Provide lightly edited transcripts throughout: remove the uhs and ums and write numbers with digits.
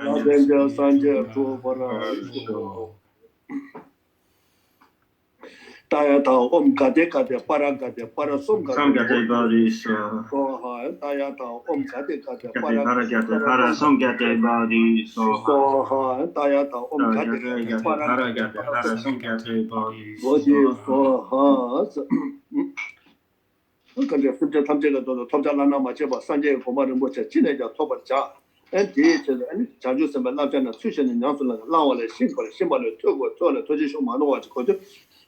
Radenja Sanje Chobara Taya Tao Om Kade Kade Paragade Parasum Samgate Body so Taya Tao Om Kade Kade Paragate Parasumgate Body so Taya Tao Om Kade Paragate Parasumgate Body Body so 근데 진짜 탐제가 또 탐자라나 맞죠 산제 고마는 뭐지 진행자 토벌자 엔디체는 아니 자주 선배 나잖아 수신은 양손을 라와래 신발을 tö고做了 도지쇼 많은 거 가지고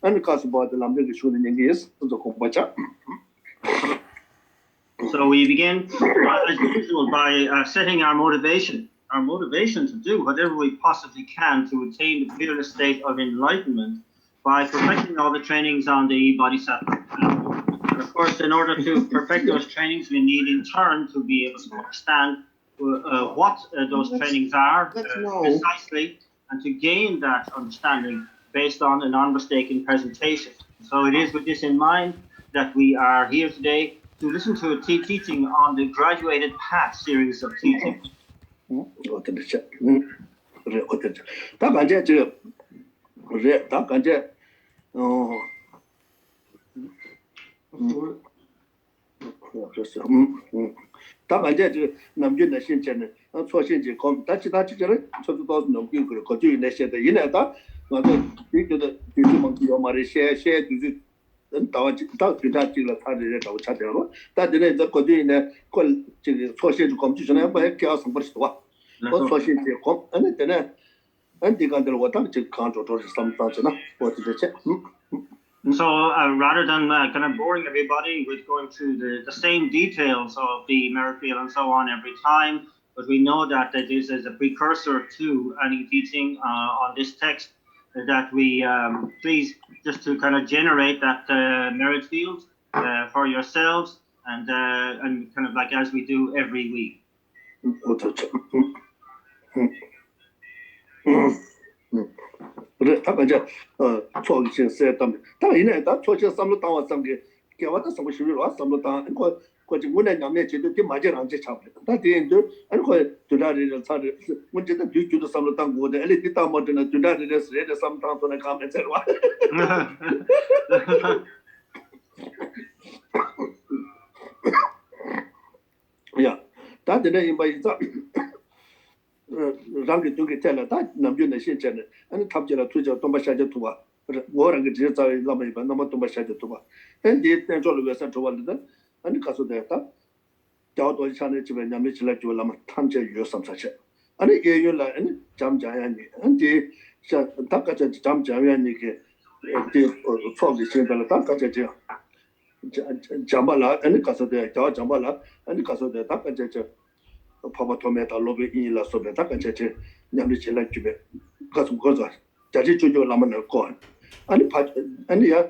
아니 가서 봐도 남들이 쇼는 얘기 있어 또 공부자. So we begin as usual by setting our motivation to do whatever we possibly can to attain the fearless state of enlightenment by perfecting all the trainings on the bodhisattva path. And of course, in order to perfect those trainings, we need in turn to be able to understand what those trainings are precisely, and to gain that understanding based on a non-mistaken presentation. So it is with this in mind that we are here today to listen to a teaching on the graduated path series of teachings. So rather than kind of boring everybody with going through the same details of the merit wheel and so on every time, but we know that this is a precursor to any teaching on this text, that we please just to kind of generate that merit field for yourselves and kind of like as we do every week. Yeah, that didn't rangi dungi tela da namju na shin chen an tabjela tuja tomba shaje tuwa wo rang ji za la mai ba nama tomba shaje tuwa en di ten zo lu sa tuwa da an ka so da ta jao do cha ne ji ba nyam ji la ju la ma tam je yu sam sa che an ye yu la an jam ja ya ni an di sha ta ka je jam ja ya ni ke di cho gi shin da la ta ka je jam ba la an ka so da jao jam ba la an ka so da ta ka je Papa Tometa lobby in La Sobeta and Cheche, Yami Chile Cube, Kazukoza, Jaji Jojo Laman Corn. And yeah,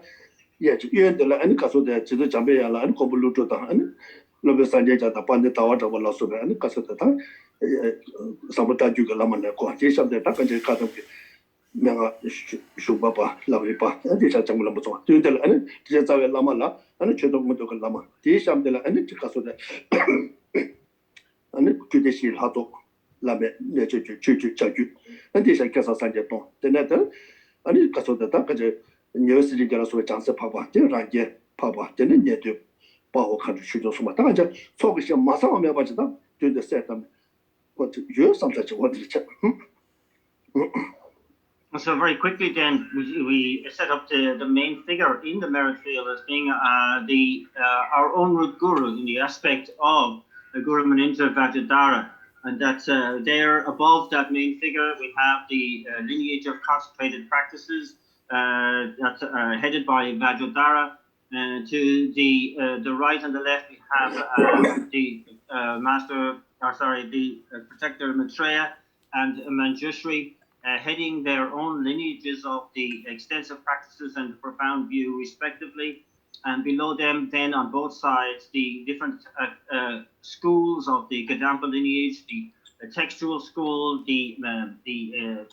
yet you and the Anikaso de Chizu Jambea and Kobuluto and Lobby Sanjay, the Pandita Water of La Sobe and Casata, Sabota Juga Laman Corn, Jason the Takanje Katam, Manga Shubaba, Lavipa, and Tisha Jamulamoto, to tell any Tisawa Lamala and Chedomoto Lama, Tisham de la Anicaso and judicial hato labe ne chu chaju and this I guess I said to the netter and it caso the takaje university gala so chance papa de ranje papa de ne de bao kan chu do so ma ta ja so ge ma sa me ba da to the set what you sometimes what is it. So very quickly then we set up the main figure in the merit field as being our own root guru in the aspect of the Guru Maninja Vajradhara, and that's there above that main figure we have the lineage of concentrated practices that's headed by Vajradhara. To the right and the left we have the protector Maitreya and Manjushri, heading their own lineages of the extensive practices and the profound view respectively. And below them, then on both sides, the different schools of the Gadampa lineage, the textual school, the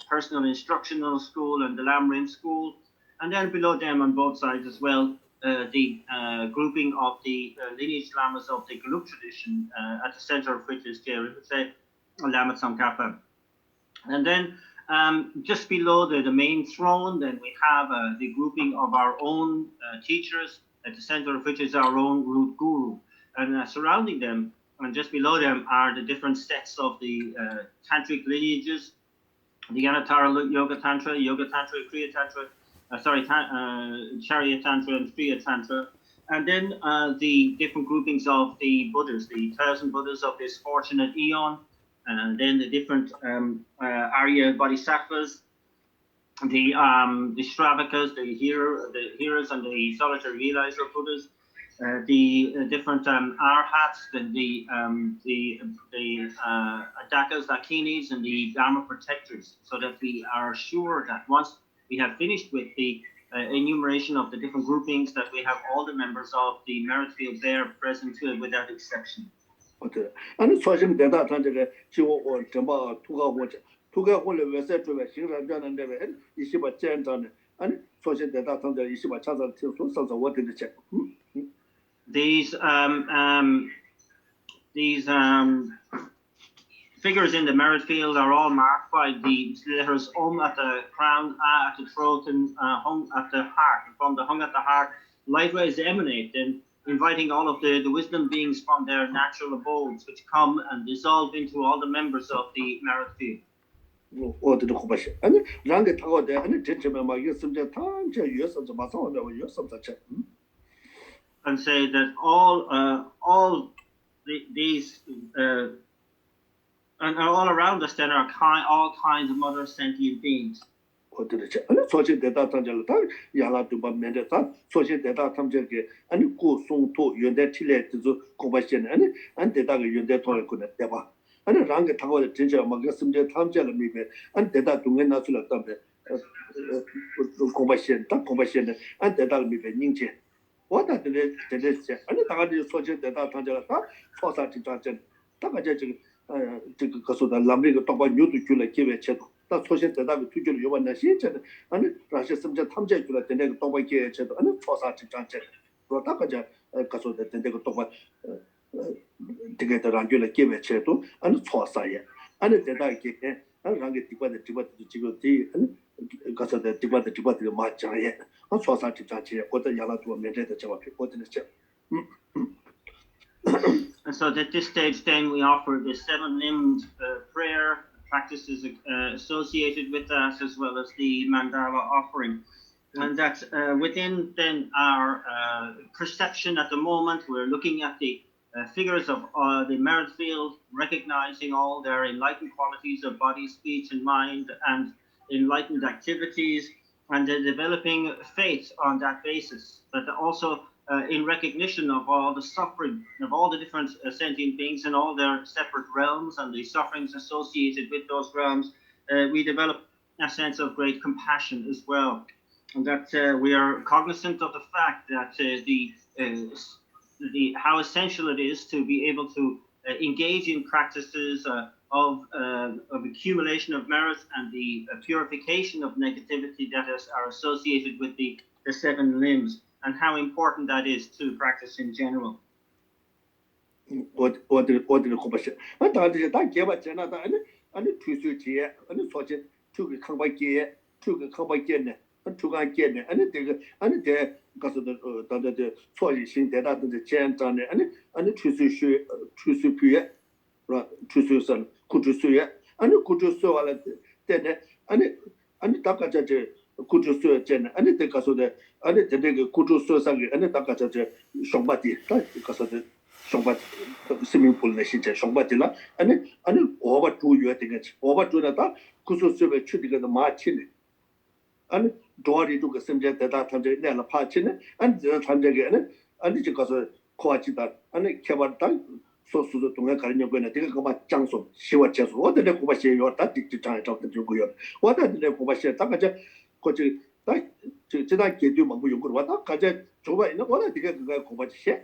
personal instructional school, and the Lamrim school. And then below them on both sides as well, the grouping of the lineage lamas of the Gelug tradition, at the center of which is Lama Tsongkhapa. And then just below the main throne, then we have the grouping of our own teachers, at the center of which is our own root guru. And surrounding them, and just below them, are the different sets of the tantric lineages, the Anatara Yoga Tantra, Kriya Tantra, Charya Tantra, and Kriya Tantra. And then the different groupings of the Buddhas, the 1,000 Buddhas of this fortunate eon, and then the different Arya Bodhisattvas, the Stravakas, the hearers, and the solitary realizer Buddhas, the different arhats, the Dakas, Dakinis, and the Dharma protectors, so that we are sure that once we have finished with the enumeration of the different groupings, that we have all the members of the merit field there present without exception. And 소신 대다 단적에 지wo 정바 투가 혼을 외세 주에 신랑자는 데에 20번 젠전에 아니 소신 대다 단적 20번 찾아서 소소서 어디를 체 These figures in the merit field are all marked by the letters at the crown, A at the throat, and hung at the heart. And from the hung at the heart, light rays emanate, and inviting all of the wisdom beings from their natural abodes, which come and dissolve into all the members of the merit field. 어디도 고바시 아니 랑게 타고 돼 아니 제체면 막 있으면 단체 유서 좀 봐서 내가 유서 자체 and say that all these and all around us then are all kinds of other sentient beings. 어디지? 아니 소신 대다 탐절다 야라도 밤면에다 소신 대다 탐절게 아니 고송토 연대 틀레도 고바시네 아니 안 대다가 연대 토를 거네 대봐 아니 랑게 타고 진짜 막 있으면 탐절을 미베 안 대다 동에 나서를 담배 고바시네 안 대다를 미베 닝제 what did they say? And the social data Tangela, Fossa Titan, Takaja, the Lambric top of you to Jula Kiva Cheto, that social data to Julia Nation, and Russia some Tamja to the Nego Toba Cheto, and Fossa Titan, Rotakaja, Caso the Nego Toba together Angela Kiva Cheto, and Fossa, and the data and Rangi Tiba the Tiba and because of the Tiba Macha, and Fossa Titan, what the Yala to a minute, what in the chap. And so at this stage, then we offer the 7-limbed prayer practices associated with that, as well as the mandala offering. And that within then our perception at the moment, we're looking at the figures of the merit field, recognizing all their enlightened qualities of body, speech, and mind, and enlightened activities, and developing faith on that basis. But also in recognition of all the suffering of all the different sentient beings in all their separate realms and the sufferings associated with those realms, we develop a sense of great compassion as well. And that we are cognizant of the fact that how essential it is to be able to engage in practices of accumulation of merit and the purification of negativity that are associated with the 7 limbs, and how important that is to practice in general. What the compassion? And that gave a Janata and the Tusu, and the Sojan took a Kambaki, took a Kambaki, and took a Gen, and the because of the Soji that the Jan and the Tusu Pia, Tusu, Kutusuya, and the Kutusu, then and the Takaja. Kutu Jen, and the Caso and the Kutu Sang, and the Takaja Shombati, because of the Shombat swimming pool nation, Shombatilla, and over 2 years against over to the Kusu Silver shooting the Marchin. And Dory took a similar that Nella Pachin, and the time again, and because of Coachita, and the Kavatan. So to Karino going to take about Johnson. She was just what the Kubashi or that to try to talk to you. What are the Kubashi Takaja? Coach, did I get you Mamu? What Kaja Jova in what I think Kubashi?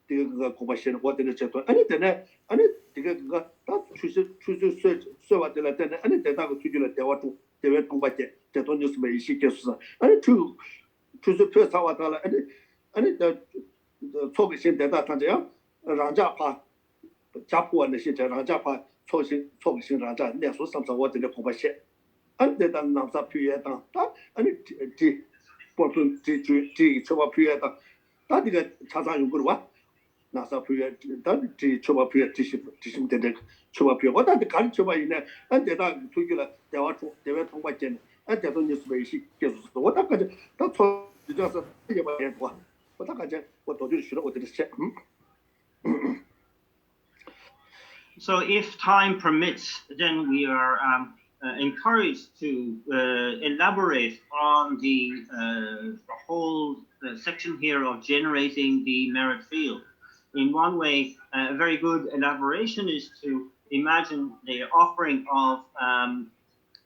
The Kubashi, what in the chapter, and then and it got that choose search so at the Latin and it did not to you the water, the red Kubashi, that don't use me, she gets and it to the first hour and it the focus in that Tanja, Rajapa. Japu and the shit, Rajapa, 초신 라자 내수 삼사 어디에 공부시 안데다 남사 피에다 다 아니 디 보통 디 초바 피에다 다디가 자산 용거로 와 나사 피에 다디 초바 피에 디심 되게 초바 피에 어디다 간 초바 이네 안데다 투기라 대화 통과전 안데도 뉴스 베이시 계속 어디까지 다 초지자서 이게 뭐야 어디까지 뭐 도저히 싫어 어디를 체 So if time permits, then we are encouraged to elaborate on the whole section here of generating the merit field. In one way, a very good elaboration is to imagine the offering of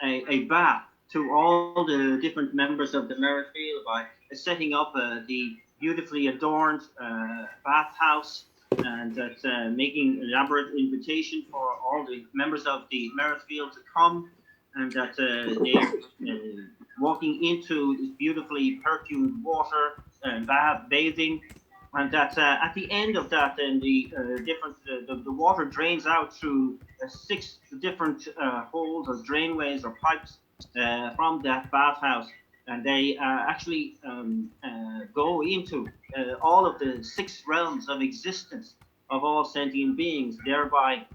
a bath to all the different members of the merit field by setting up the beautifully adorned bathhouse, and making an elaborate invitation for all the members of the merit field to come, and that they're walking into this beautifully perfumed water and bathing, and that at the end of that, then the water drains out through 6 different holes or drainways or pipes from that bathhouse, and they actually go into all of the 6 realms of existence of all sentient beings, thereby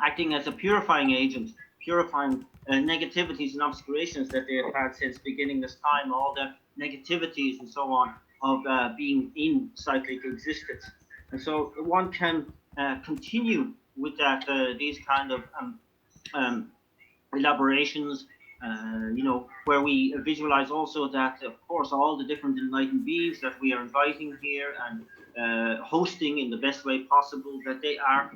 acting as a purifying agent, purifying negativities and obscurations that they have had since beginning this time, all the negativities and so on of being in cyclic existence. And so one can continue with that, these kind of elaborations, where we visualize also that, of course, all the different enlightened beings that we are inviting here and hosting in the best way possible, that they are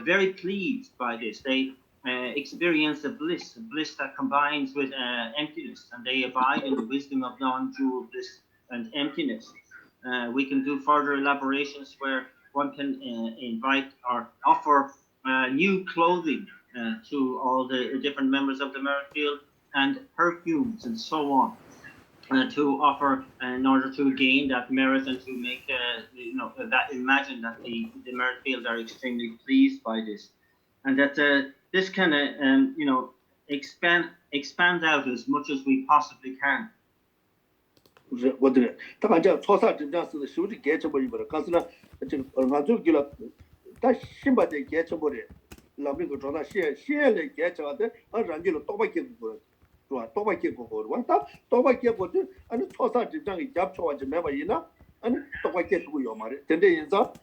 very pleased by this. They experience a bliss that combines with emptiness, and they abide in the wisdom of non-dual bliss and emptiness. We can do further elaborations where one can invite or offer new clothing to all the different members of the merit field, and perfumes and so on, to offer in order to gain that merit and to make that imagine that the merit field are extremely pleased by this, and that this can expand out as much as we possibly can. 我的，他讲叫超萨真正是手里改成不一不的，可是呢，这个俺就给了，但新把的改成不的，老美个状态现在改成的，俺人家了多把结果，是吧？多把结果好，完他多把结果的，俺超萨真正的加超就没把伊呢，俺多把结果要嘛的，真的人家，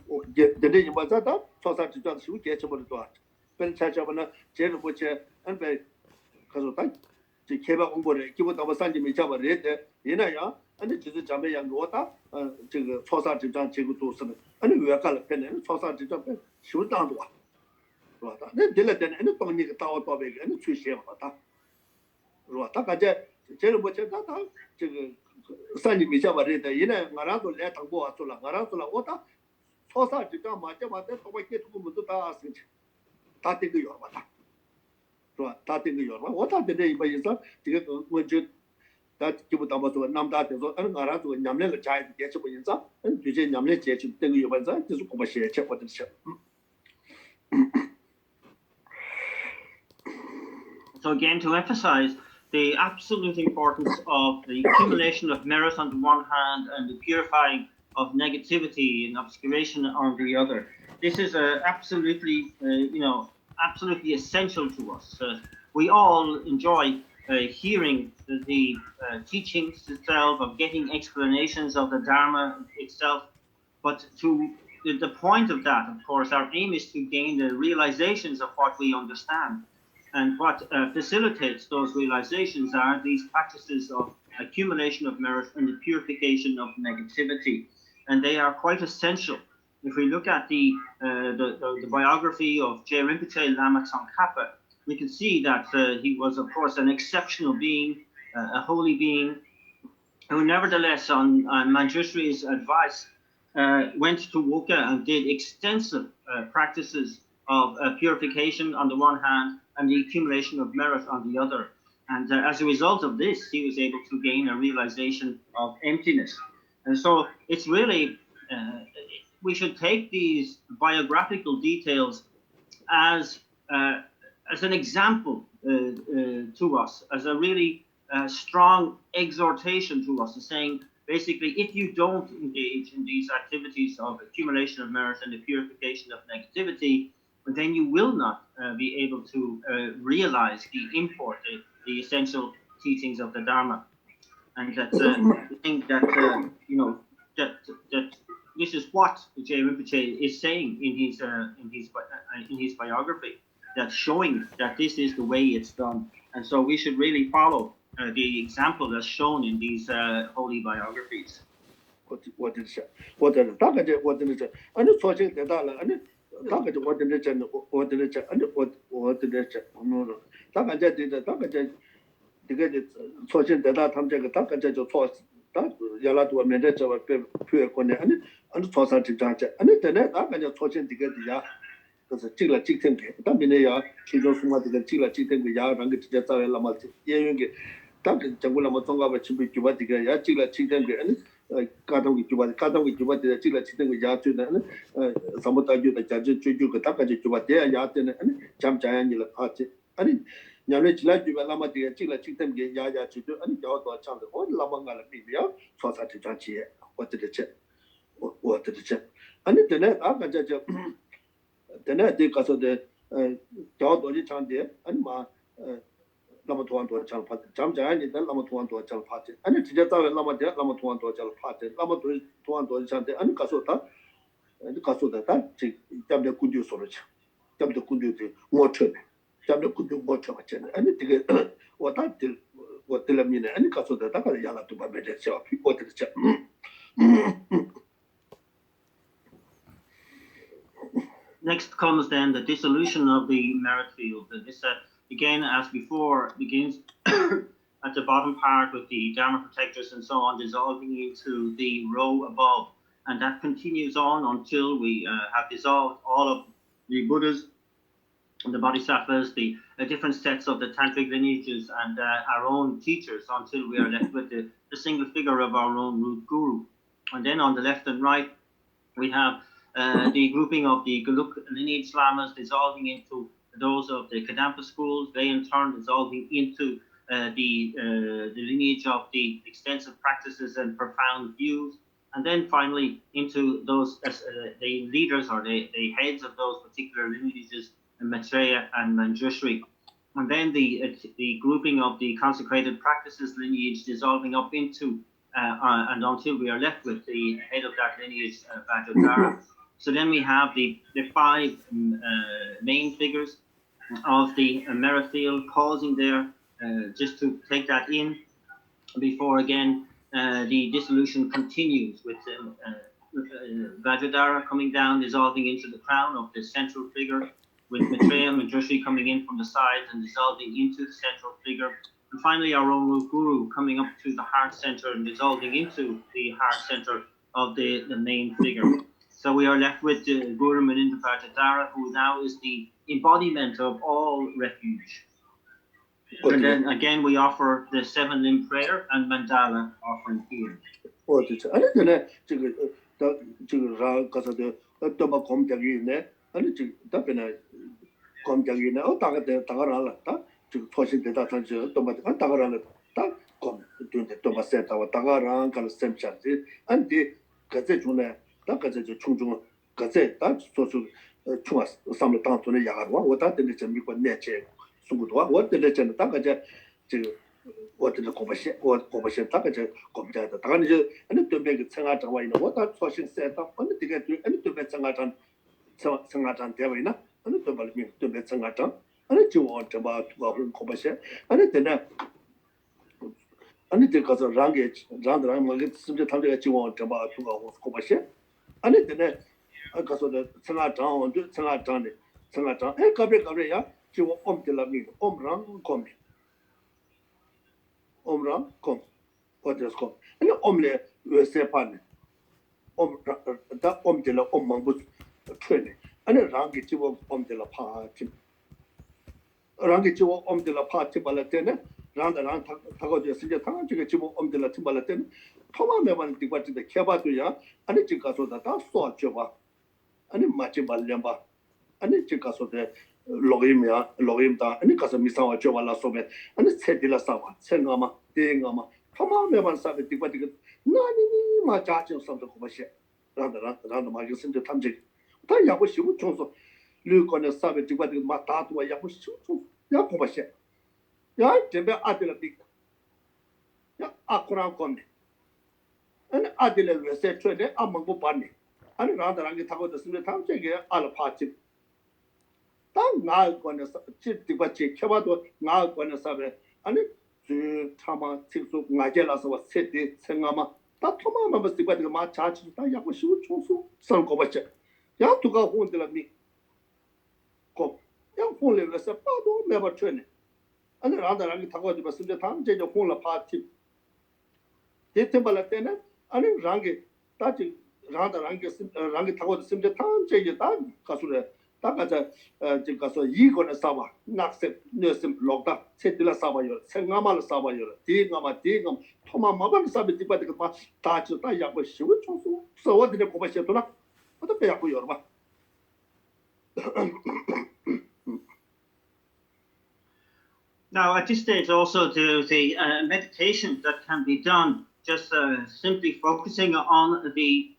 我真的人把这的超萨真正手改成不的多，本来这不呢，接着不接，俺被，可是他。 这开发公布的，基本到我3级没加吧，人那样，俺这就是咱们养罗大，这个超商这张结果都是的，俺这原干了，本来超商这张修当多，是吧？那这来的，俺这当年个大我多别个，俺这出现了他，是吧？他感觉这个目前他这个3级没加吧，人的，人家俺那都来当过做了，俺那做了，我他超商这张嘛，这嘛在多外给图我们都打申请，他这个要吧他。 是吧？他这个有嘛？我他这一般意思，这个我就他基本上说，那么大就说，俺那说，伢们那个家也是不意思，最近伢们那节气这个有本事，就是我们写切或者是。So again, to emphasize the absolute importance of the accumulation of merit on the one hand and the purifying of negativity and obscuration on the other. This is absolutely, absolutely essential to us. We all enjoy hearing the teachings itself, of getting explanations of the Dharma itself, but to the point of that, of course, our aim is to gain the realizations of what we understand. And what facilitates those realizations are these practices of accumulation of merit and the purification of negativity. And they are quite essential. If we look at the biography of Je Rinpoche Lama Tsongkhapa, we can see that he was, of course, an exceptional being, a holy being, who nevertheless, on Manjushri's advice, went to Woka and did extensive practices of purification on the one hand and the accumulation of merit on the other. And as a result of this, he was able to gain a realization of emptiness. And so it's really... we should take these biographical details as as an example to us, as a really strong exhortation to us, saying basically, if you don't engage in these activities of accumulation of merit and the purification of negativity, then you will not be able to realize the import, the essential teachings of the Dharma. And that's I think that that this is what J. Rinpoche is saying in his biography, that's showing that this is the way it's done, and so we should really follow the example that's shown in these holy biographies. 我真是，我真是，大概这我真的是，俺这错性得大了，俺这大概这我真的真的，我真的真，俺这我真的真，大概这个的错性得大，他们这个大概这就错，原来多面的这个别过年，俺这错上这张这，俺这真的大概这错性这个底下，就是进了几天给，但明年要其中什么这个进了几天给，要让个直接找人那么演员给，但是结果那么中国吧，去就把这个要进了几天给，家长就把这进了几天给压住的，什么大就的家就个大概就把这样压的呢，讲你了啊这，娘们进来就把那么这个进了几天给压去就，要多讲的，我那么俺了没有，说啥这张钱，我这里钱，我这里钱，真的大概这。真的这个说的，叫多的讲的，嘛，那么多讲怕的，讲你的那么多讲怕的，直接找了那么多讲怕的，那么多讲的，告诉他，他这咱们工具说了讲，咱们的工具的我车的，咱们的工具我车嘛真的，这个我对了面呢，告诉他，大概养了多半没得小屁，我这个讲。Next comes then the dissolution of the merit field. This, again, as before, begins at the bottom part with the Dharma protectors and so on, dissolving into the row above. And that continues on until we have dissolved all of the Buddhas, the Bodhisattvas, the different sets of the Tantric lineages, and our own teachers, until we are left with the single figure of our own root guru. And then on the left and right, we have the grouping of the Geluk lineage lamas dissolving into those of the Kadampa schools, they in turn dissolving into the lineage of the extensive practices and profound views, and then finally into those the leaders or the heads of those particular lineages, Maitreya and Manjushri. And then the grouping of the consecrated practices lineage dissolving up into and until we are left with the head of that lineage, Vajradhara. So then we have the five main figures of the merit field pausing there, just to take that in before again the dissolution continues with Vajradhara coming down, dissolving into the crown of the central figure, with Maitreya and Manjushri coming in from the sides and dissolving into the central figure. And finally, our own root guru coming up to the heart center and dissolving into the heart center of the main figure. So we are left with Guru Munindra Vajradhara, who now is the embodiment of all refuge. And then again, we offer the 7-limb prayer and mandala offering here. logim다 아니 가서 미사와 줘발라 소베 아니 세딜라 사와 생가마 대가마 토마메만 사베 디바디가 나니 마 자진 섬도 고바시 라다 마기 심데 탐지 다 야고 시고 총소 르코네 사베 디바디가 마 다도와 야고 시고 야 고바시 야 제베 아들라 빅 야 아쿠란 건데 아니 아들레 외세 트레데 아망고 바니 아니 라다랑게 타고 됐으면 탐제게 알파치 딱 나을 거는 집디바치 켜봐도 나을 거는 사베 아니 그 참아 직속 나게라서 와 세대 생아마 다 토마마 버스디바디가 마 자치 다 야고 시고 총수 선 거버체 야 두가 혼들라 미고 야 혼레서 빠도 매버 트레네 아니 라다랑게 타고 됐으면 탐제게 혼라 파티 대템발라 때는 아니 랑게 따지 랑게 타고 됐으면 탐제게 다 가수래 다가자 지금 가서 이거는 사바 낙세 녀심 록다 세딜라 사바요 생가마를 사바요 디가마 토마마반 사비 디바디가 마 다치다 야고 시고 총수 서워들에 고바시도나 어떻게 야고 여러분 Now, at this stage, also there's a meditation that can be done, just simply focusing on the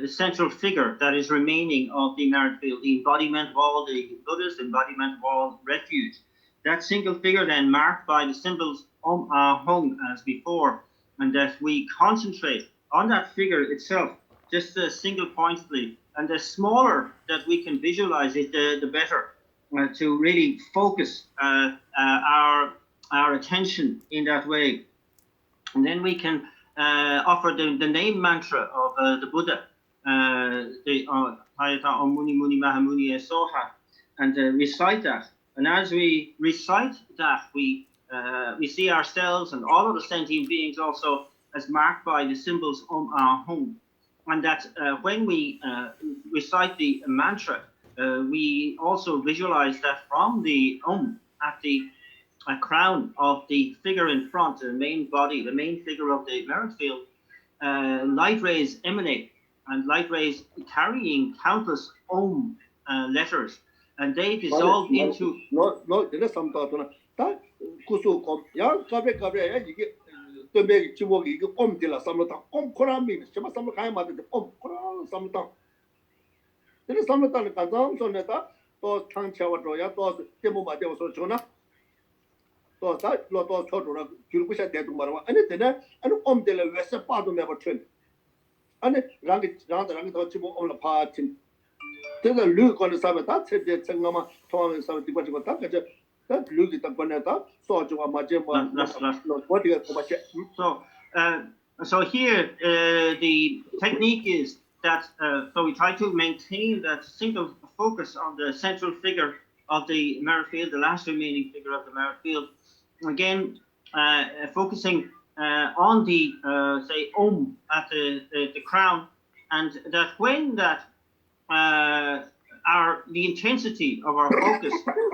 central figure that is remaining of the merit field, the embodiment of all the Buddhas, embodiment of all refuge. That single figure then marked by the symbols Hung as before, and that we concentrate on that figure itself, just single pointedly, and the smaller that we can visualize it, the better. To really focus our attention in that way. And then we can offer the name mantra of the Buddha, the Hayata Om Muni Muni Mahamuni Soha, and recite that. And as we recite that, we see ourselves and all of the sentient beings also as marked by the symbols Hum. And that when we recite the mantra, we also visualize that from the at the crown of the figure in front, the main body, the main figure of the merit field, light rays emanate, and light rays carrying countless letters, and they dissolve into. No, there's some thought on that. Kusu kom, ya kabe 이게 때문에 지목이 이거 꼼딜라 삼로당 꼼코라미 제가 삼로 가야 맞는데 꼼코라 삼로당 근데 삼로당은 간장 손에다 또 상체와 줘야 또 때문 맞대고 소주나 또다또 쳐줘라 줄고셔 대도 말아 아니 되네 아니 꼼딜라 왜서 빠도 매버 튼 아니 랑이 더 지목 올라 파tin 제가 르고는 사면 다 세대 생각만 통하는 사람 뒤집어 다 그저 that look at the so so here the technique is that so we try to maintain that single focus on the central figure of the merit field, the last remaining figure of the merit field. Again, focusing on the say at the crown, and that when that the intensity of our focus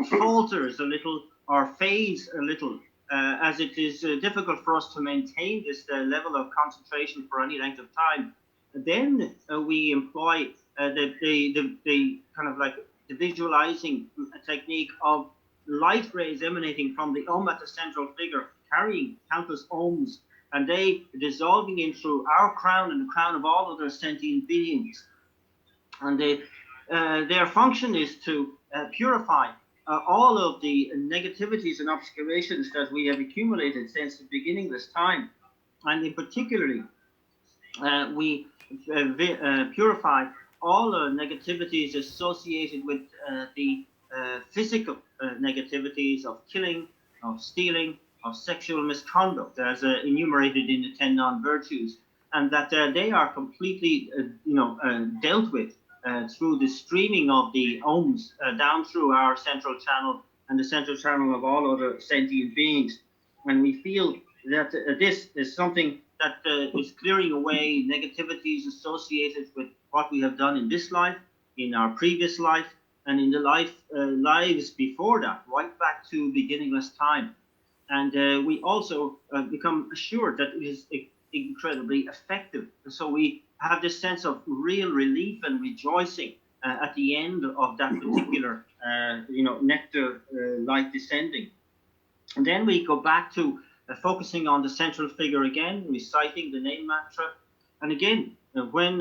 falters a little or fades a little, as it is difficult for us to maintain this level of concentration for any length of time. Then we employ the kind of like the visualizing technique of light rays emanating from the at the central figure, carrying countless and they dissolving into our crown and the crown of all other sentient beings. And their function is to purify all of the negativities and obscurations that we have accumulated since the beginning of this time. And in particularly, we purify all the negativities associated with the physical negativities of killing, of stealing, of sexual misconduct, as enumerated in the 10 non-virtues, and that they are completely, dealt with through the streaming of the down through our central channel and the central channel of all other sentient beings. And we feel that this is something that is clearing away negativities associated with what we have done in this life, in our previous life, and in the lives before that, right back to beginningless time. And we also become assured that it is incredibly effective. So we have this sense of real relief and rejoicing at the end of that particular, nectar light descending. And then we go back to focusing on the central figure again, reciting the name mantra. And again, when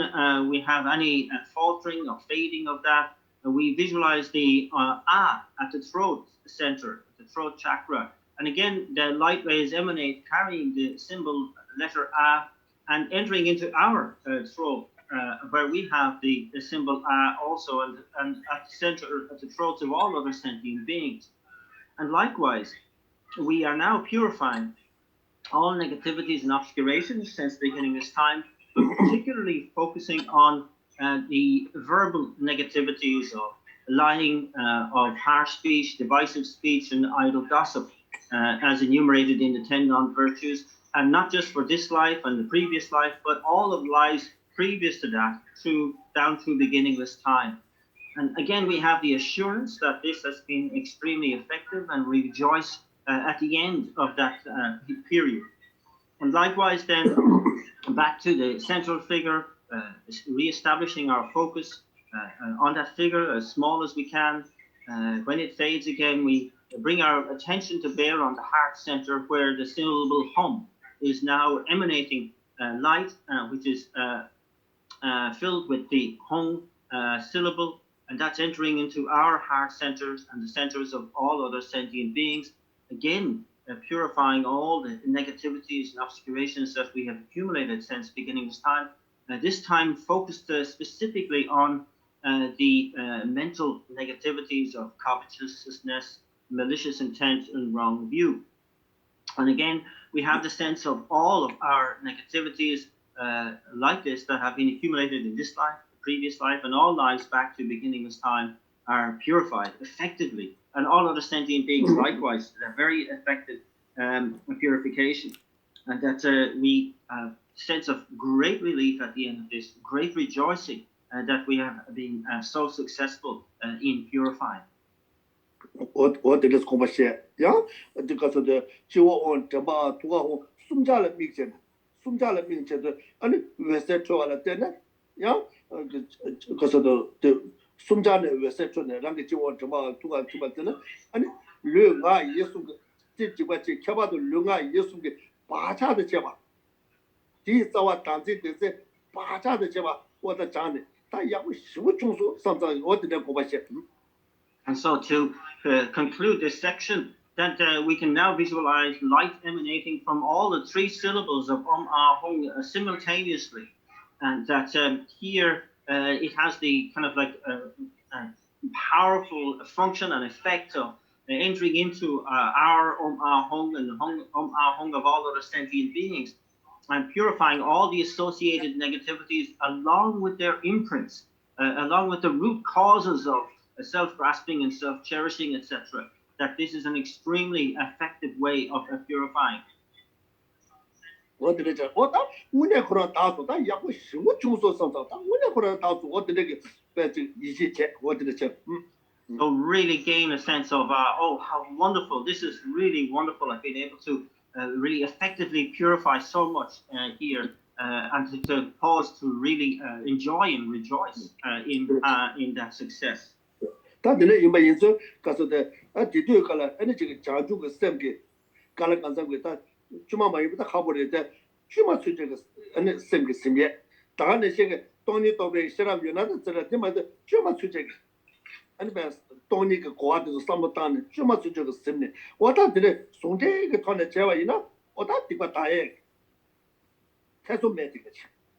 we have any faltering or fading of that, we visualize the at the throat center, the throat chakra. And again, the light rays emanate, carrying the symbol letter A and entering into our throat, where we have the symbol A also, and at the center, at the throats of all other sentient beings. And likewise, we are now purifying all negativities and obscurations since the beginning of this time, but particularly focusing on the verbal negativities of lying, of harsh speech, divisive speech, and idle gossip, as enumerated in the 10 non-virtues, and not just for this life and the previous life, but all of lives previous to that, down to beginningless time. And again, we have the assurance that this has been extremely effective, and rejoice at the end of that period. And likewise then, back to the central figure, re-establishing our focus on that figure as small as we can. When it fades again, we bring our attention to bear on the heart center, where the syllable hum is now emanating light, which is filled with the hum syllable, and that's entering into our heart centers and the centers of all other sentient beings. Again, purifying all the negativities and obscurations that we have accumulated since beginning this time focused specifically on the mental negativities of covetousness, malicious intent, and wrong view. And again, we have the sense of all of our negativities like this that have been accumulated in this life, the previous life, and all lives back to beginningless time are purified effectively. And all other sentient beings likewise, they're very effective purification. And that we sense of great relief at the end of this, great rejoicing that we have been so successful in purifying. What did this conversation? Yeah, because of the Chihuahua, Jama, Tuaho, Sumjala Mixed, and we said to all dinner. Yeah, because of the Sumjala, we said to the Rangichiwa, Jama, Tuaho, and Lunga, Yesung, Tichibachi, Kaba, Lunga, Yesung, Bacha the Java. These our dancing, they say, Bacha the Java, what a journey. Sometimes what did they conversation? And so to conclude this section, that we can now visualize light emanating from all the 3 syllables of Ah Hung simultaneously. And that here it has the kind of like powerful function and effect of entering into our Ah Hung and Ah Hung of all other sentient beings, and purifying all the associated negativities along with their imprints, along with the root causes of self-grasping and self-cherishing, etc. That this is an extremely effective way of purifying. What did it? What up? When I could have thought that Yaku, what you saw something. When I could have thought what did it get? Easy check. What did it check? So really gain a sense of, oh, how wonderful. This is really wonderful. I've been able to really effectively purify so much here, and to pause to really enjoy and rejoice in that success. Tadine in my answer, because the attitude color, energy charge of assembly, color consumption, Chuma, the Habore, Chuma Sujagas, and assembly sim yet. Tana Shake, Tony Tobe, Sherab, United, Chuma Sujag, and best Tony Quad to Summerton, Chuma Sujagas simne. What I did, Sunday, Tony Cheva, you know, or that Tipa Tesomatic,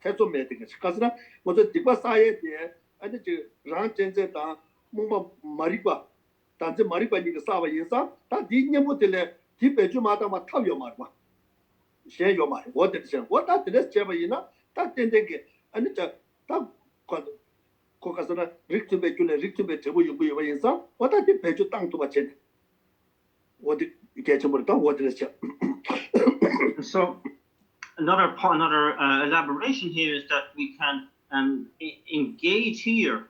because was a Tipa Saye there, and the Ranch and Mumba Mariba, Tanzi Mariba Nigasava Yesa, that didn't put the Tipeju Madama Tavio Marma. Share your mind. What did you what that the Chevaina? That didn't get and it's a Cocasana, Rick to be Tebu Yesa. What I did Peju Tang to a chin. What did you get about what did it? So another elaboration here is that we can engage here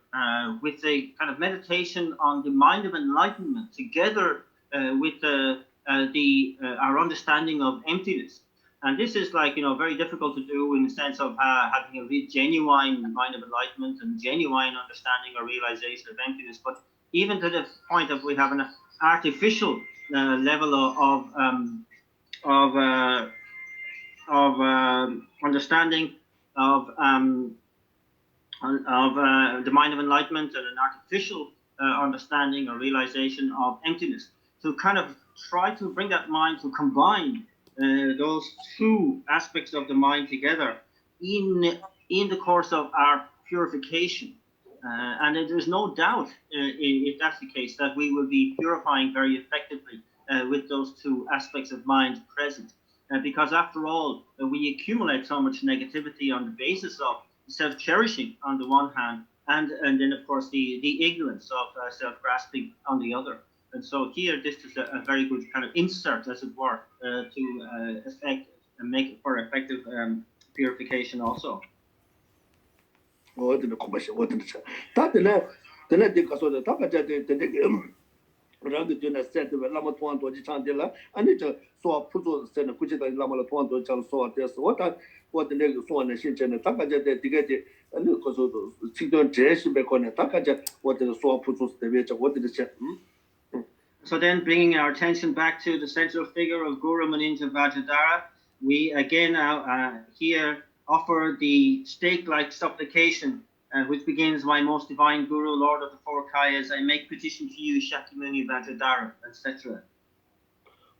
with a kind of meditation on the mind of enlightenment, together with our understanding of emptiness. And this is like, very difficult to do in the sense of having a real genuine mind of enlightenment and genuine understanding or realization of emptiness. But even to the point of we have an artificial level of understanding of the mind of enlightenment and an artificial understanding or realization of emptiness, to kind of try to bring that mind to combine those two aspects of the mind together in the course of our purification. And there's no doubt, if that's the case, that we will be purifying very effectively with those two aspects of mind present. Because after all, we accumulate so much negativity on the basis of self-cherishing on the one hand, and then of course the ignorance of self-grasping on the other. And so here, this is a very good kind of insert, as it were, to effect and make it for effective purification also. 어디는 고마시 어디는 차 다들 가서도 다가자데 되게 라도 전에 세트 라마 통한 도지 창들라 아니 저 소아 푸조 세는 구지다 라마라 통한 도지 창 소아 됐어 왔다 어디는 소아는 신체는 다가자데 되게 아니 거서도 지금 제시베 거네 다가자 어디는 소아 푸조 때에 저 어디는 차 So then, bringing our attention back to the central figure of Guru Maninja Vajradhara, we again here offer the stake-like supplication, which begins, "My most divine Guru, Lord of the four Kayas, I make petition to you, Shakyamuni Vajradhara," etc.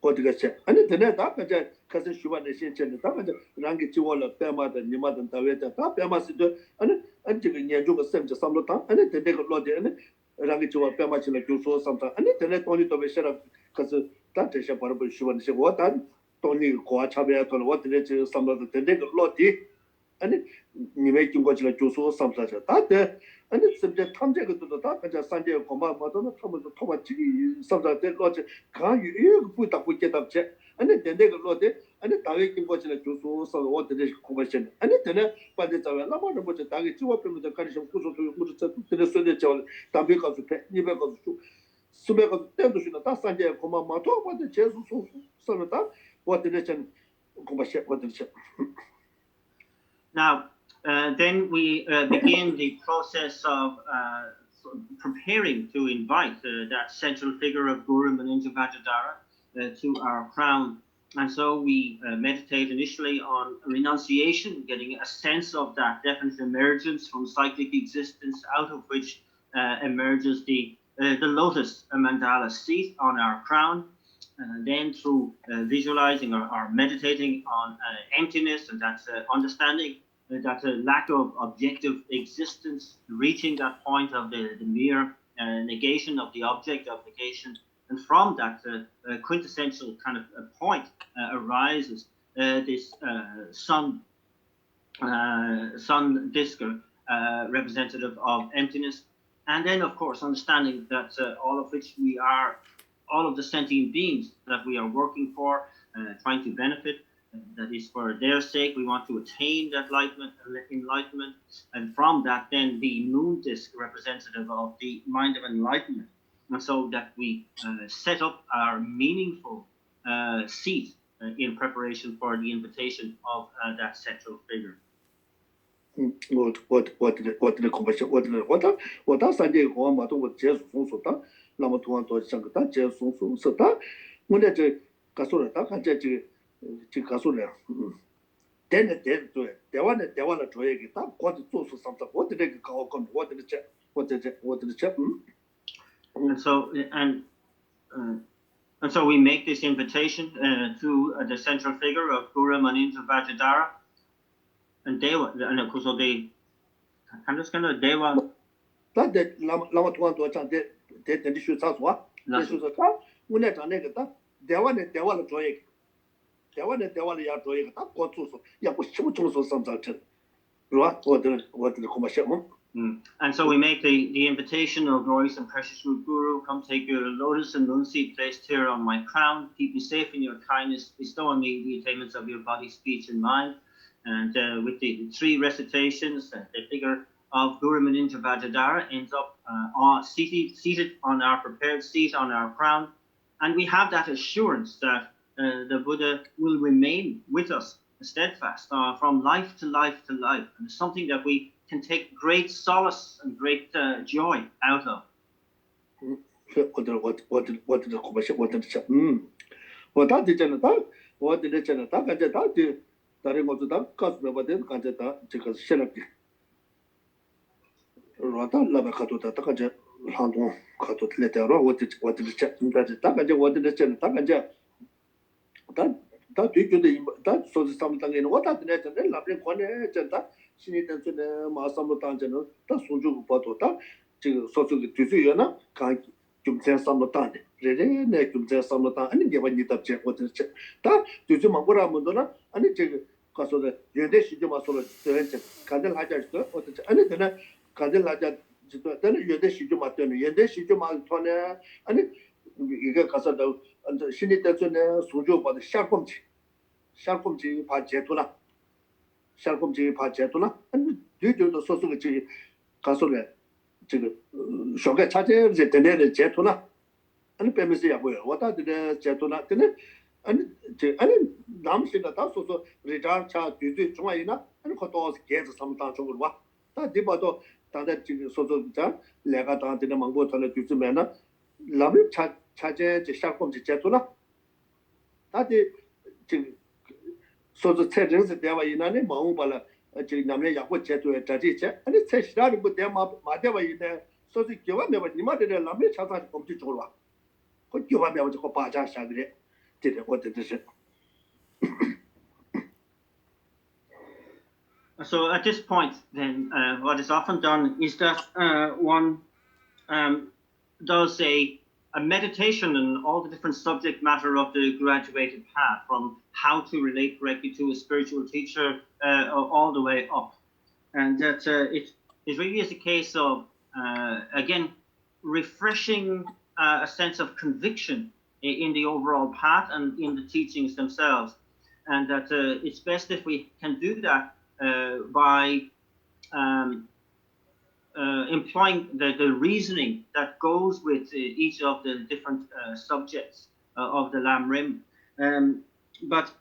어디가 차 아니 되네 다가자 가서 슈바네 신체는 다가자 랑게 지월로 빼마다 니마든 다외다 다 빼마스도 아니 저거 년주가 셈자 삼로타 아니 되네 거 로데 아니 랑게 지월 빼마치나 주소 삼타 아니 되네 돈이 또 베셔라 가서 다 대셔 바로 슈바네 시 왔다 돈이 고아 차베야 돈 어디네 지 삼로도 되네 거 로디 아니 님의 중고지나 주소 삼사자 다데 아니 셈제 탐제것도 다 가자 산제 고마 마도나 탐도 토마치기 삼사데 로제 가유 이거 부다 부게답제 아니 되네 거 로데 아니 다외 중고지나 주소 삼 어디네 고마션 아니 되네 빠데 자와 라마도 뭐저 다게 지워편도 가리셔 구소도 무저 되네 소데 저 담비 가서 니베 가서 수베 가서 때도 쉬나 다 산제 고마 마도 뭐데 제수 소수 삼다 어디네 전 고마셔 어디네 Now, then we begin the process of preparing to invite that central figure of Guru Maninja Vajradhara to our crown. And so we meditate initially on renunciation, getting a sense of that definite emergence from cyclic existence, out of which emerges the lotus mandala seat on our crown. Then through visualizing or meditating on emptiness and that understanding that lack of objective existence, reaching that point of the mere negation of the object of negation, and from that quintessential kind of point arises this sun disk representative of emptiness, and then of course understanding that all of which we are, all of the sentient beings that we are working for, trying to benefit, that is for their sake, we want to attain that enlightenment, and from that then the moon disk representative of the mind of enlightenment, and so that we set up our meaningful seat in preparation for the invitation of that central figure. And so we make this invitation to the central figure of Guru Maninja Vajradhara, and Deva, and of course I'm just gonna Deva. And so we make the invitation of glorious and precious root Guru, come take your lotus and moon seat placed here on my crown, keep me safe in your kindness, bestow on me the attainments of your body, speech, and mind. And with the three recitations, the figure of Guru Maninja Vajradhara ends up seated on our prepared seat on our crown. And we have that assurance that the Buddha will remain with us steadfast from life to life to life. And it's something that we can take great solace and great joy out of. 다 뒤쪽에 다 소지 삼당에는 왔다 되는데 라브레 권에 전다 신이 된전에 마삼로 단전은 다 소주고 봐도 다 지금 소주가 뒤주여나 가 좀제 삼로 단데 레레네 좀제 삼로 단 아니 게 많이 답제 어떻게 다 뒤주 망고라면도나 아니 지금 가서도 연대 시점 와서로 되는지 간들 하자서 어떻게 아니 되나 간들 하자 지도 되는 연대 시점 맞더니 연대 시점 맞더네 아니 이게 가서도 신이 때문에 소주 받은 샤콤지 바제토나 샤콤지 바제토나 아니 뒤쪽도 소소가 지 가서래 지금 쇼가 차제 이제 되는 제토나 아니 빼면서 야고요 왔다들 제토나 되는 아니 남신다 다 소소 리자 차 뒤뒤 중앙이나 아니 그것도 계속 삼당 쪽으로 와다 뒤봐도 다들 지금 소소 자 내가 다한테는 망고 전에 뒤쯤에나 라면 차제 샤콤지 제토나 다들 지금 소소 체증스 대화 이나네 마음발라 지금 남의 약고 제도에 자지체 아니 체시라는 거 대마 마대와 이네 소소 교와 매번 니마들 라면 차사 검지 쪽으로 와. 그 교와 매번 저 바자 샤그래 되게 어떻듯이 So at this point, then, what is often done is that one does a meditation on all the different subject matter of the graduated path, from how to relate correctly to a spiritual teacher all the way up. And that it really is a case of, again, refreshing a sense of conviction in the overall path and in the teachings themselves. And that it's best if we can do that by employing the reasoning that goes with each of the different subjects of the Lam Rim. But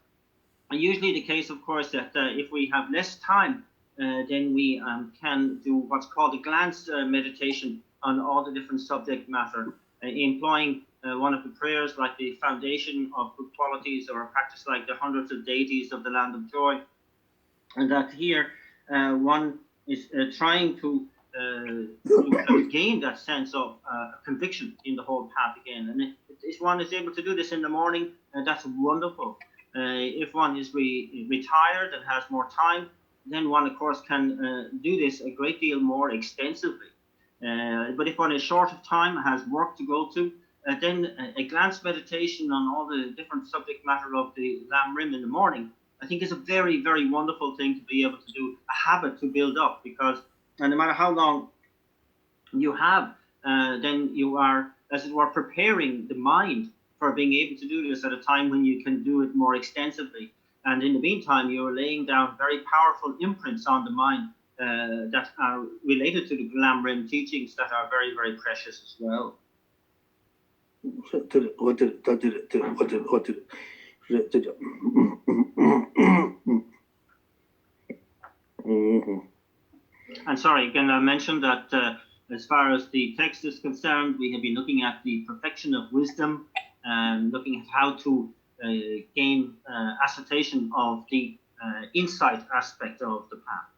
usually the case, of course, that if we have less time, then we can do what's called a glance meditation on all the different subject matter, employing one of the prayers like the foundation of good qualities, or a practice like the hundreds of deities of the land of joy. And that here one is trying to gain that sense of conviction in the whole path again. And if one is able to do this in the morning, that's wonderful. If one is retired and has more time, then one, of course, can do this a great deal more extensively. But if one is short of time, has work to go to, then a glance meditation on all the different subject matter of the Lam Rim in the morning, I think is a very, very wonderful thing to be able to do, a habit to build up, because no matter how long you have, then you are, as it were, preparing the mind for being able to do this at a time when you can do it more extensively. And in the meantime, you're laying down very powerful imprints on the mind that are related to the Lam Rim teachings that are very, very precious as well. And sorry, again, I mentioned that as far as the text is concerned, we have been looking at the perfection of wisdom and looking at how to gain ascertain of the insight aspect of the path.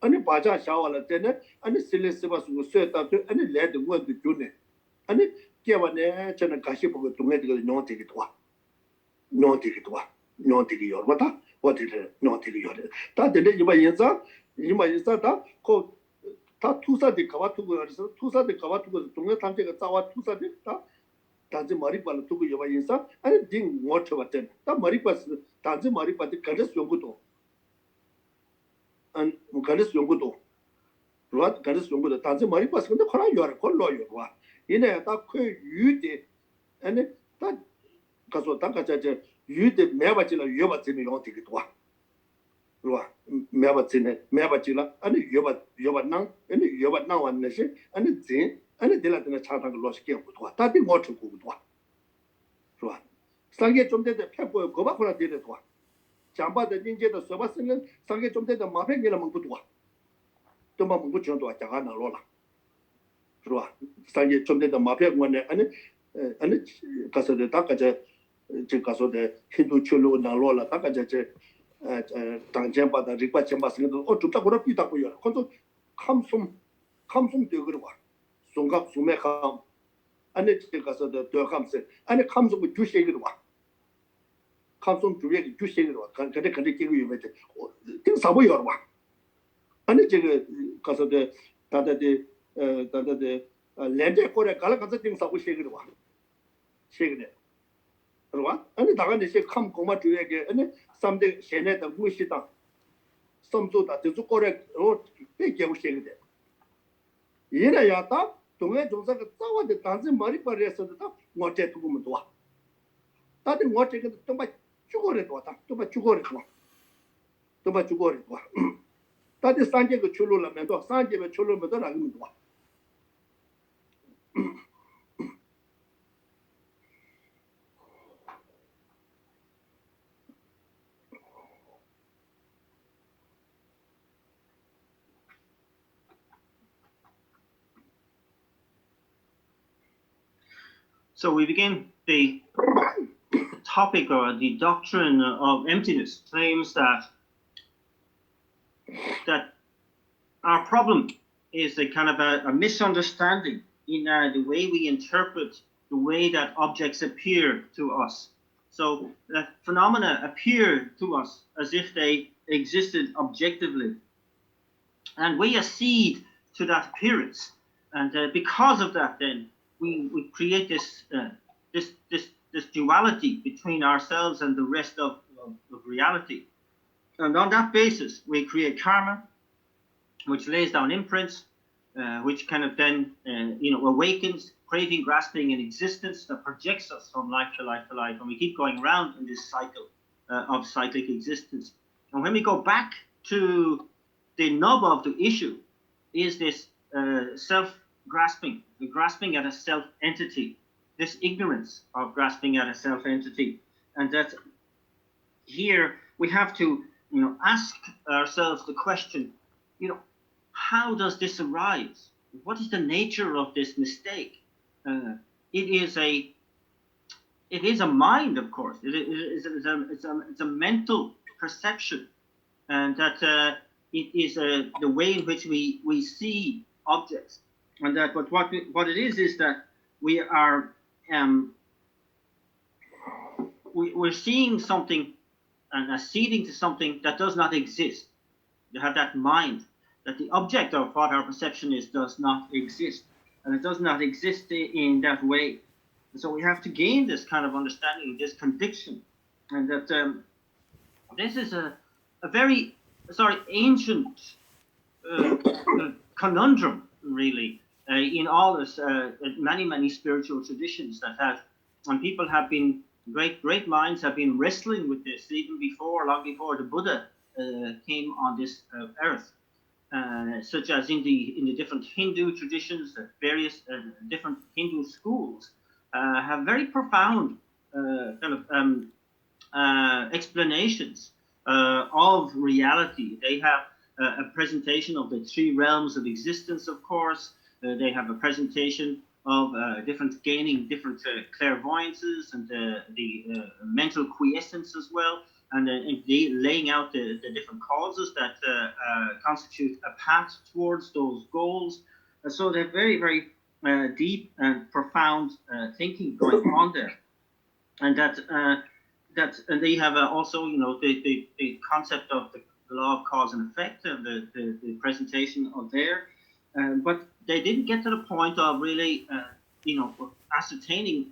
아니 바자 샤와라 때네 아니 실리스바스 쇠다 아니 레드 원도 주네 아니 깨와네 저는 가시 보고 동네들이 노티기도 와 노티기 열마다 what did it not take you? That the you might that called Tusa de Kawatu, Tusa de Kawatu, Tunga Tanka Tawa Tusa de Tanzi Maripa took your insa, and it didn't watch over them. That Maripas, Tanzi Maripa, the Kadis Yonguto, and Kadis Yonguto. What Kadis Yonguto, Tanzi Maripas, and the Kora, you are a call lawyer. In a that you did, and that Kasotaka, you did Mavachilla, you were in your ticket. Mevachilla, and Yobat and Yobat now and Nation, and it's in, and it did in a charter lost game with what that did what to go with what. Sange Jumde the Pepper go back for a did it what. Jamba the Ninja the Sabasin, Sange Jumde the Mapping in a Mangudua. Toma Mucho to a Jahana Lola. Sange Jumde the Mapping one and it because of the Takaja, because of the Hindu Chulu and Lola Takaja. 당쟁바 다 리과쳔바 생도 좀 보러 비다고 요. 그것도 감송 되거든 와. 송갑 수매감 안에 가서도 더 감세. 안에 감송 주시기로 와. 감송 주에 주시기로 와. 근데 끼고 요매 돼. 띵 사보여 와. 안에 가서도 다다데 렌데 거래 갈아 가서 띵 사고 시기로 와. 시기네. 아니 나가는 시 감고마 주에게 아니 삼대 세네다 무시다 섬조다 저쪽 거래 빼게 오시는데 이래야다 동해 종사가 싸워도 단지 머리 버려서도 어째 두고면 도와 다들 어째 그 또봐 죽어래 도와다 또봐 죽어래 도와 또봐 죽어래 도와 다들 산제 그 출로라면 또 산제에 출로면 더 나가면 도와 So we begin the topic or the doctrine of emptiness claims that our problem is a kind of a misunderstanding in the way we interpret the way that objects appear to us. So that phenomena appear to us as if they existed objectively, and we accede to that appearance, and because of that, then we create this duality between ourselves and the rest of reality. And on that basis, we create karma, which lays down imprints, which kind of then awakens craving, grasping, and existence that projects us from life to life to life. And we keep going around in this cycle of cyclic existence. And when we go back to the nub of the issue, is this self-grasping, the grasping at a self-entity, this ignorance of grasping at a self-entity. And that here we have to ask ourselves the question, how does this arise? What is the nature of this mistake? It is a mind, of course. It's a mental perception, and that it is the way in which we see objects, and that what it is that we are we're seeing something and acceding to something that does not exist. You have that mind that the object of what our perception is does not exist, and it does not exist in that way. And so we have to gain this kind of understanding, this conviction, and that this is a very ancient conundrum, really, in all this many spiritual traditions that have, and people have been great minds have been wrestling with this even long before the Buddha came on this earth. Such as in the different Hindu traditions, that various different Hindu schools have very profound explanations of reality. They have a presentation of the three realms of existence, of course. They have a presentation of gaining different clairvoyances and the mental quiescence as well. And laying out the different causes that constitute a path towards those goals. So they're very deep and profound thinking going on there. And that and they have also, the concept of the law of cause and effect and the presentation of there, but they didn't get to the point of really, ascertaining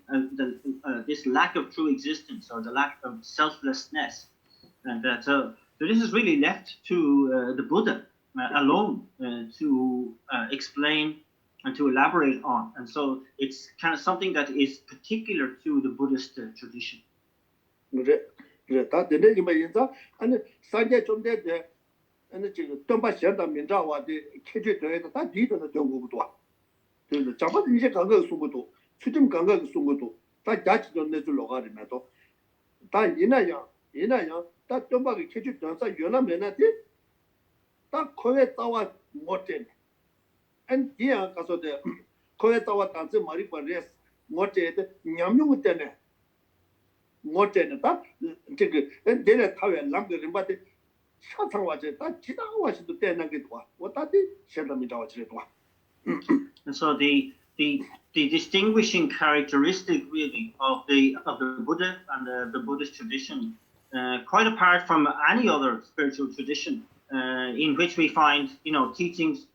this lack of true existence or the lack of selflessness, and that so this is really left to the Buddha alone to explain and to elaborate on, and so it's kind of something that is particular to the Buddhist tradition. 다 되는 이마 인자 아니 산제 좀 되대 아니 지금 돈바 현다 민자와디 캐주도에도 다 뒤도는 정보도 그 잡아도 이제 강가 수고도 수점 강가 수고도 다 자치도 내줄 가리면도 다 이나야 다 돈바가 캐주도서 연하면한테 다 코에 따와 못해 안 디야 가서데 코에 따와 단지 말이 버레스 못해 냠용 때문에 못되는 다 저기 내내 타외 남들은 봐도 차상와제 다 지나와시도 되는 게 좋아. 어다디 현담이 나와지래 좋아. And so the distinguishing characteristic really of the Buddha and the Buddhist tradition, quite apart from any other spiritual tradition, in which we find teachings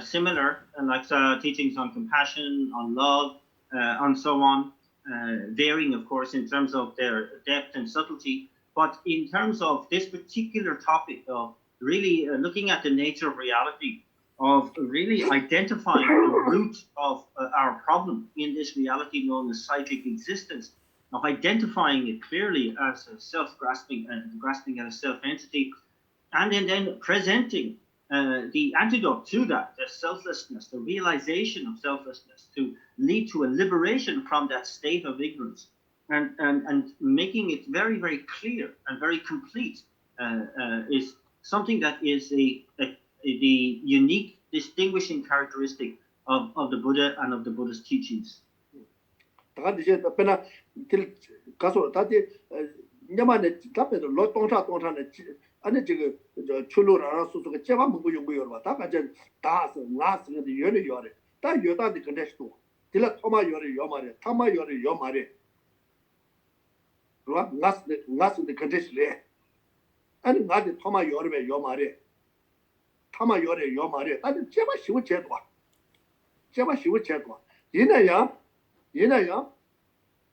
similar, like teachings on compassion, on love, and so on. Varying, of course, in terms of their depth and subtlety, but in terms of this particular topic of really looking at the nature of reality, of really identifying the root of our problem in this reality known as cyclic existence, of identifying it clearly as a self-grasping and grasping as a self-entity, and then presenting the antidote to that, the selflessness, the realization of selflessness, to lead to a liberation from that state of ignorance, and making it very, very clear and very complete is something that is the unique distinguishing characteristic of the Buddha and of the Buddhist teachings. 아니 지금 저 출로라나 수수가 제가 먹고 연구여 봐. 다 가져 다서 나스는 연이 요래. 다 요다데 근데도 딜라 토마 요래 요 말이야. 타마 요래 요 말이야. 그와 나스데 근데스래. 아니 나데 토마 요래 요 말이야. 타마 요래 요 말이야. 아니 제가 쉬워 제도 와. 제가 쉬워 제도 와. 이나야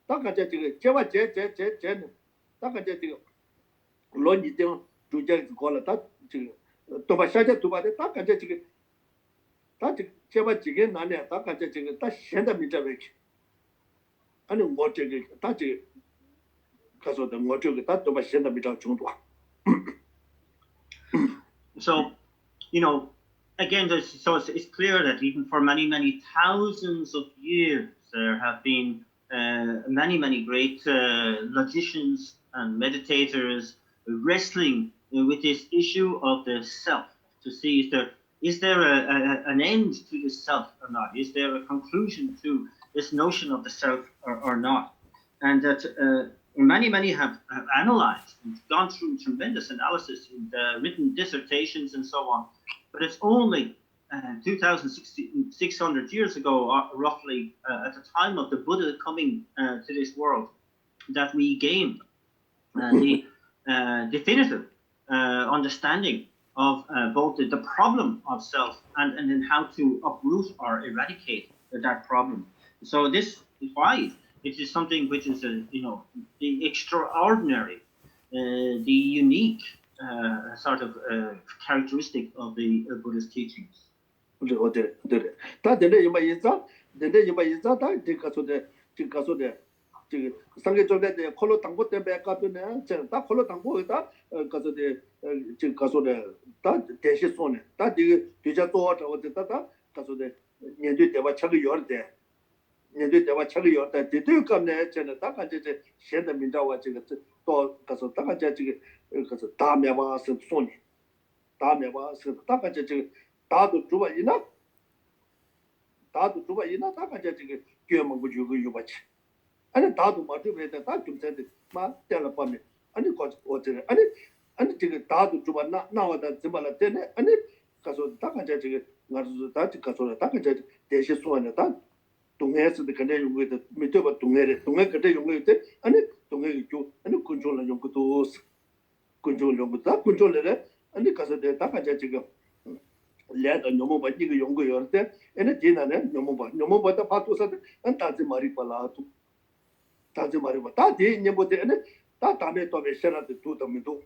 다 가져 지금 제가 제는 다 가져 지금 론이 좀 주제 걸었다 지금 또 봐셔야 또 봐야 딱 가져 지금 다 제가 지금 나네 딱 가져 지금 다 현대 민자백 아니 뭐 저기 다 지금 가서도 뭐 저기 다또 봐 현대 민자 정도 So again so it's clear that even for many thousands of years there have been many great logicians and meditators wrestling with this issue of the self, to see is there an end to the self or not? Is there a conclusion to this notion of the self or not? And that many have analyzed and gone through tremendous analysis and written dissertations and so on. But it's only 2,600 years ago, roughly, at the time of the Buddha coming to this world, that we gained the definitive understanding of both the problem of self and then how to uproot or eradicate that problem. So this is why it is something which is the extraordinary, the unique sort of characteristic of the Buddhist teachings. 상계 쪽에 콜로 당고 때문에 가도네 다 콜로 당고다 가서데 지금 가서데 다 대시 손에 다 되게 뒤자 또 저거다 가서데 년도 대화 차가 열대 년도 대화 차가 열대 되게 감네 전에 다 같이 현대 민자와 지금 또 가서 다 같이 지금 가서 다음에 와서 손이 다음에 와서 다 같이 지금 다도 주바 이나 다 같이 지금 교만 주고 요바치 아니 다도 맞으면 다 좀세데 마 때려 보면 아니 어째 아니 지금 다도 좀 나와다 좀발라 되네 아니 가서 다 같이 지금 가서 다 가서 다 같이 대시 소원에 다 동해에서 근데 용거도 밑에 동해 그때 용거도 아니 동해 교 아니 군조를 연구도 군조 연구다 군조를 아니 가서 다 가자 지금 레다 너무 많이 그 연구할 때 얘네 지나네 너무 받다 파도서 안 따지 말이 발라도 따지 말이 다 뒤에 뭐데 아니 다 다음에 또 배셔라도 두더미도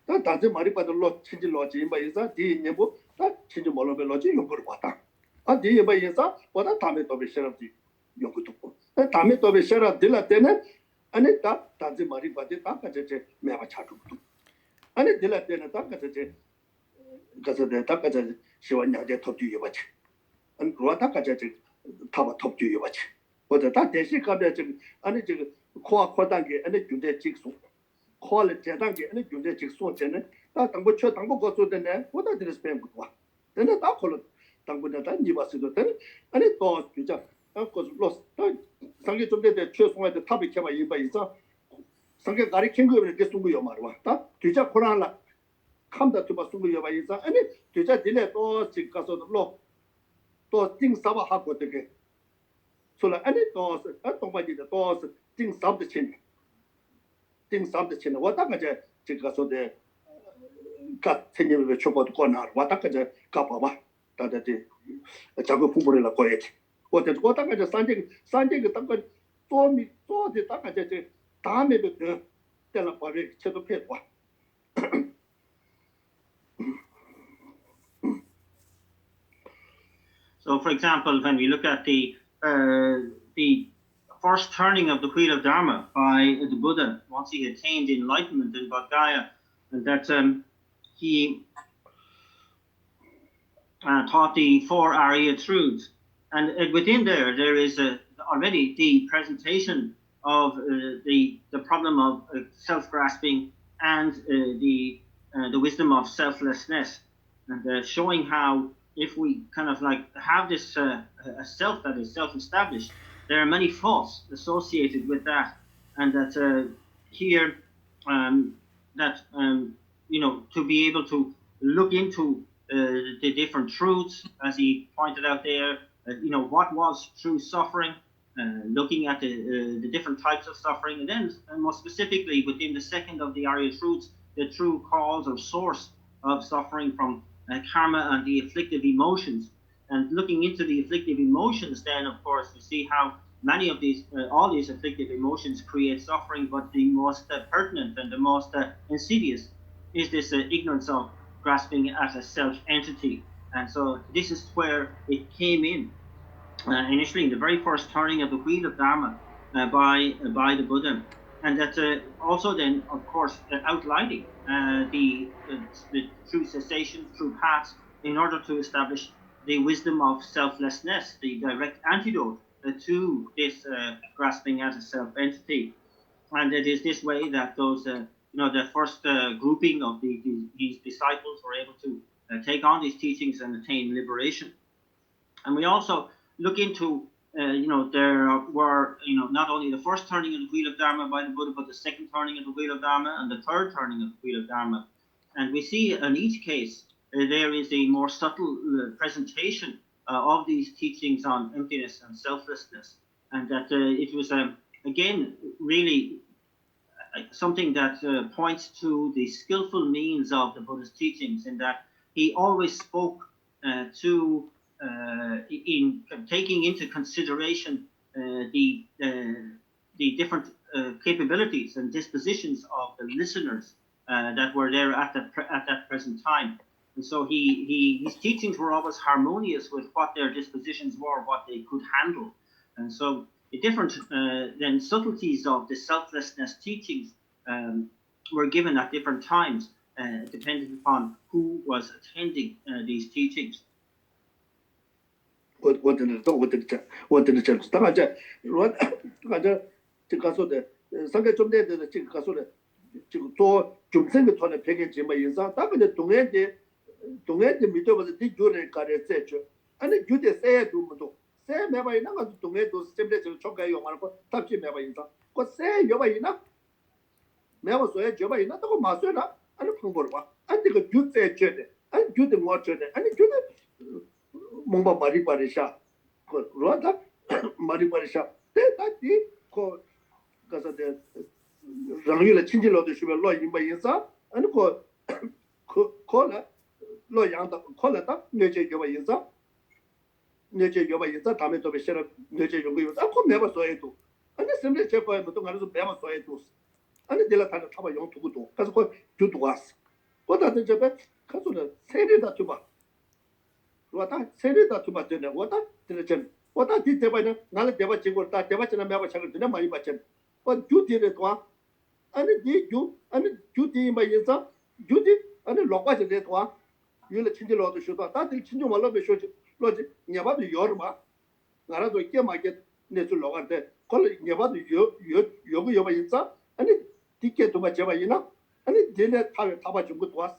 다 따지 말이 받을로 친지 로지 임바이사 뒤에 다 친지 몰로 배로지 연구를 왔다 아 뒤에 임바이사 보다 다음에 또 배셔라도 연구도 다음에 또 배셔라 들라 때는 아니 다 따지 말이 받지 다 같이 매바 차주도 아니 들라 때는 다 같이 가서 다 같이 시원하게 톱주 여바치 안 그러다 같이 타바 톱주 여바치 보다 다 대시 가면 지금 아니 지금 코단계 아니 군대 직송 코를 제단계 아니 군대 직송 전에 다 당부 거쳐 되네 보다 드레스 뱀 와 근데 다 콜로 당부는 다 니바스도 되 아니 또 진짜 그 로스 상계 좀 되대 최송한테 탑이 캐봐 이봐 있어 상계 가리 캔거 이렇게 쏜 거요 말와 다 뒤자 코란라 감다 좀 쓰고 여봐 있어 아니 뒤자 딜에 또 집 가서 또 띵사바 하고 되게 솔라 아니 또 동바지도 또 띵사도 친 왔다가제 집 가서 돼 가 생님을 쳐봐도 거나 왔다가제 가봐봐 다들 자꾸 부부를 거야지 왔다가제 산재 그 땅가 또미 땅가제 다음에도 때라 봐게 쳐도 패 와. So, for example, when we look at the first turning of the wheel of Dharma by the Buddha once he attained enlightenment in Bodh Gaya, and that he taught the 4 Arya truths, and within there is already the presentation of the problem of self-grasping and the wisdom of selflessness, and showing how if we kind of like have this a self that is self-established, there are many faults associated with that, and that here to be able to look into the different truths, as he pointed out there, what was true suffering, looking at the different types of suffering, and then more specifically within the second of the Arya truths, the true cause or source of suffering from karma and the afflictive emotions. And looking into the afflictive emotions, then of course we see how many of these, all these afflictive emotions create suffering, but the most pertinent and the most insidious is this ignorance of grasping at a self-entity. And so this is where it came in initially in the very first turning of the wheel of Dharma by the Buddha. And that also then, of course, outlining the true cessation, true paths, in order to establish the wisdom of selflessness, the direct antidote to this grasping at a self-entity. And it is this way that those, the first grouping of these disciples were able to take on these teachings and attain liberation. And we also look into there were, not only the first turning of the wheel of Dharma by the Buddha, but the second turning of the wheel of Dharma and the third turning of the wheel of Dharma. And we see in each case, there is a more subtle presentation of these teachings on emptiness and selflessness. And that it was, again, really something that points to the skillful means of the Buddha's teachings, in that he always spoke in taking into consideration the different capabilities and dispositions of the listeners that were there at that present time. And so his teachings were always harmonious with what their dispositions were, what they could handle. And so the different then subtleties of the selflessness teachings were given at different times, depending upon who was attending these teachings. 뭔가 말이 바리샤 그 로다 말이 바리샤 때다디 거 가서 랑유의 친지로도 쉬면 로 임바 인사 아니 코라 로 양다 콜라다 뇌제 요바 인사 뇌제 요바 인사 다음에 또 베셔 뇌제 요바 인사 코 매바 소에도 아니 셈레 제거에 또 가서 매바 소에도 아니 내가 다는 타바 용 두고도 가서 그 주도 왔어 보다는 저배 가서는 세례다 줘봐 왔다 세례다 줘봐 되네 왔다 되네 왔다 뒤대봐는 나는 대바 지고 다 대바처럼 매바 차를 되네 많이 받잖아 주디를 도와 아니 뒤주 아니 주디 마이자 주디 아니 로과지를 도와 유를 친절로도 쇼다 다들 친구 말로도 쇼지 로지 냐바도 요르마 나라도 있게 마게 내줄 로간데 걸 냐바도 요거 인자 아니 티켓 도마 제바이나 아니 제네 타바 준 것도 왔어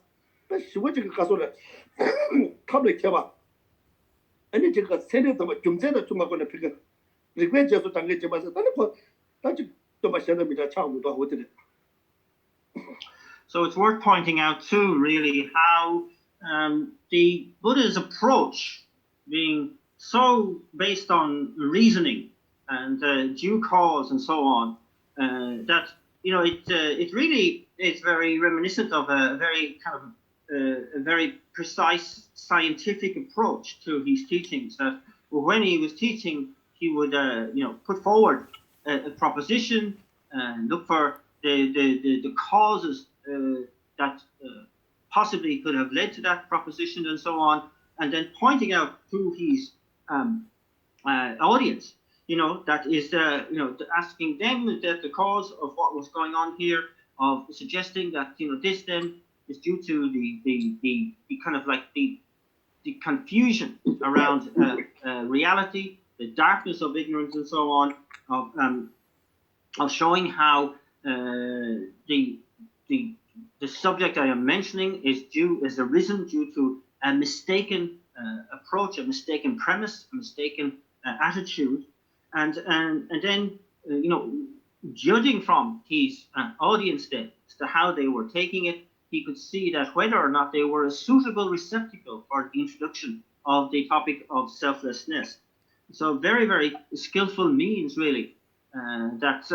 나 시워지가 가서래 탑을 켜봐 아니 제가 세례도 좀 전에 좀 하고 내가 리퀘스트도 당게 제바서 다른 거 다시 또 마셔납니다 차고도 하고 드려. So it's worth pointing out too, really, how the Buddha's approach, being so based on reasoning and due cause and so on, that it really is very reminiscent of a very kind of a very precise scientific approach to his teachings. That when he was teaching, he would put forward a proposition and look for the causes that possibly could have led to that proposition and so on, and then pointing out to his audience, that is, asking them that the cause of what was going on here, of suggesting that this then is due to the kind of like the confusion around reality, the darkness of ignorance and so on, of showing how the subject I am mentioning is arisen due to a mistaken approach, a mistaken premise, a mistaken attitude, and then judging from his audience then as to how they were taking it, he could see that whether or not they were a suitable receptacle for the introduction of the topic of selflessness. So very, very skillful means, really, that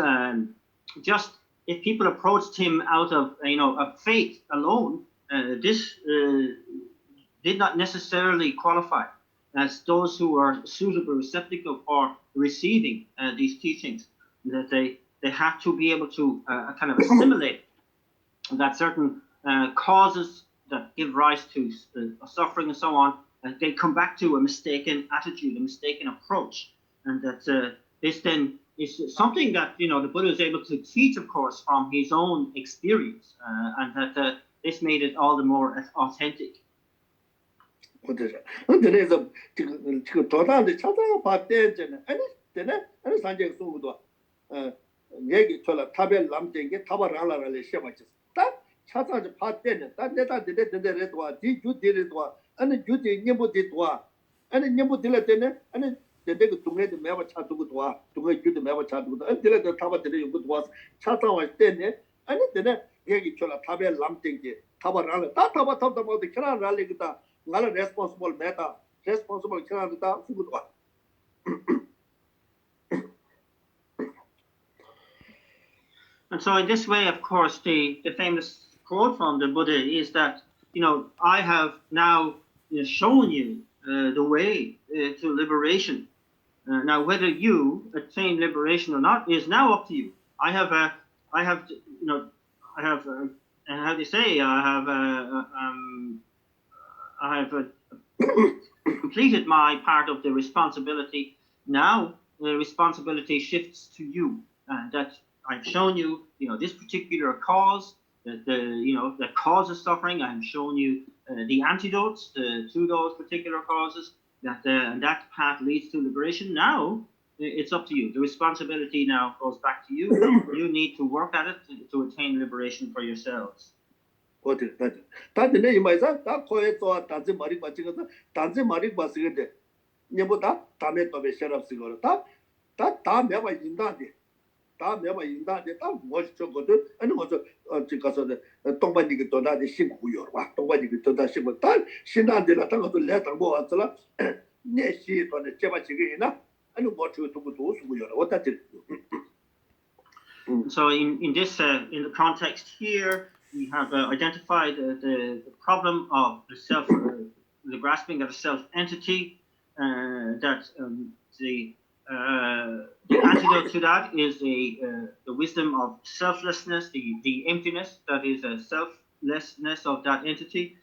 just if people approached him out of of faith alone, this did not necessarily qualify as those who are suitable receptacle for receiving these teachings. That they have to be able to kind of assimilate that certain causes that give rise to suffering and so on, they come back to a mistaken attitude, a mistaken approach, and that this then is something that the Buddha is able to teach, of course, from his own experience, and that this made it all the more authentic. 그래서 지금 도단데 찾아봤대 아니 산책 소고도 얘기 졸라 탑에 남된게 타바라라를 시험했어. 딱 찾아서 봤대는 딱 내가 데데데데도 뒤주디도 아니 주디 님보디도 아니 님보딜 때는 아니 데데가 동네도 매번 찾고도 와 동네 주도 매번 찾고도 아니 데레도 타바들이 요것도 와 찾아왔을 때네 아니 데네 얘기 졸라 탑에 남된게 타바라를 다 타바타바도 키라랄리기다 나라 responsible meta responsible 키라다 수고도 와 And so in this way, of course, the famous quote from the Buddha is that, I have now shown you the way to liberation. Now, whether you attain liberation or not is now up to you. I have how do you say, I have completed my part of the responsibility. Now, the responsibility shifts to you. That I've shown you, this particular cause that causes suffering. I've shown you the antidotes to those particular causes. And that path leads to liberation. Now it's up to you. The responsibility now goes back to you. You need to work at it to attain liberation for yourselves. 다들 이마이자 다 코에서 단지 머리 받지거든 단지 머리 받으게 니보다 다음에 또 배셔럽스거든 다 매바 인다데 다 매바 인다데 다 멋져거든 아니 뭐저 가서 동반이게 도다데 신구요 와 동반이게 도다 신고 다 신단데라 당도 레터 뭐 왔더라 내시 돈에 제바 지게나 아니 뭐 저도 수구요 왔다지. So in the context here, we have identified the problem of the self, the grasping of a self-entity, that the antidote to that is the wisdom of selflessness, the emptiness that is a selflessness of that entity.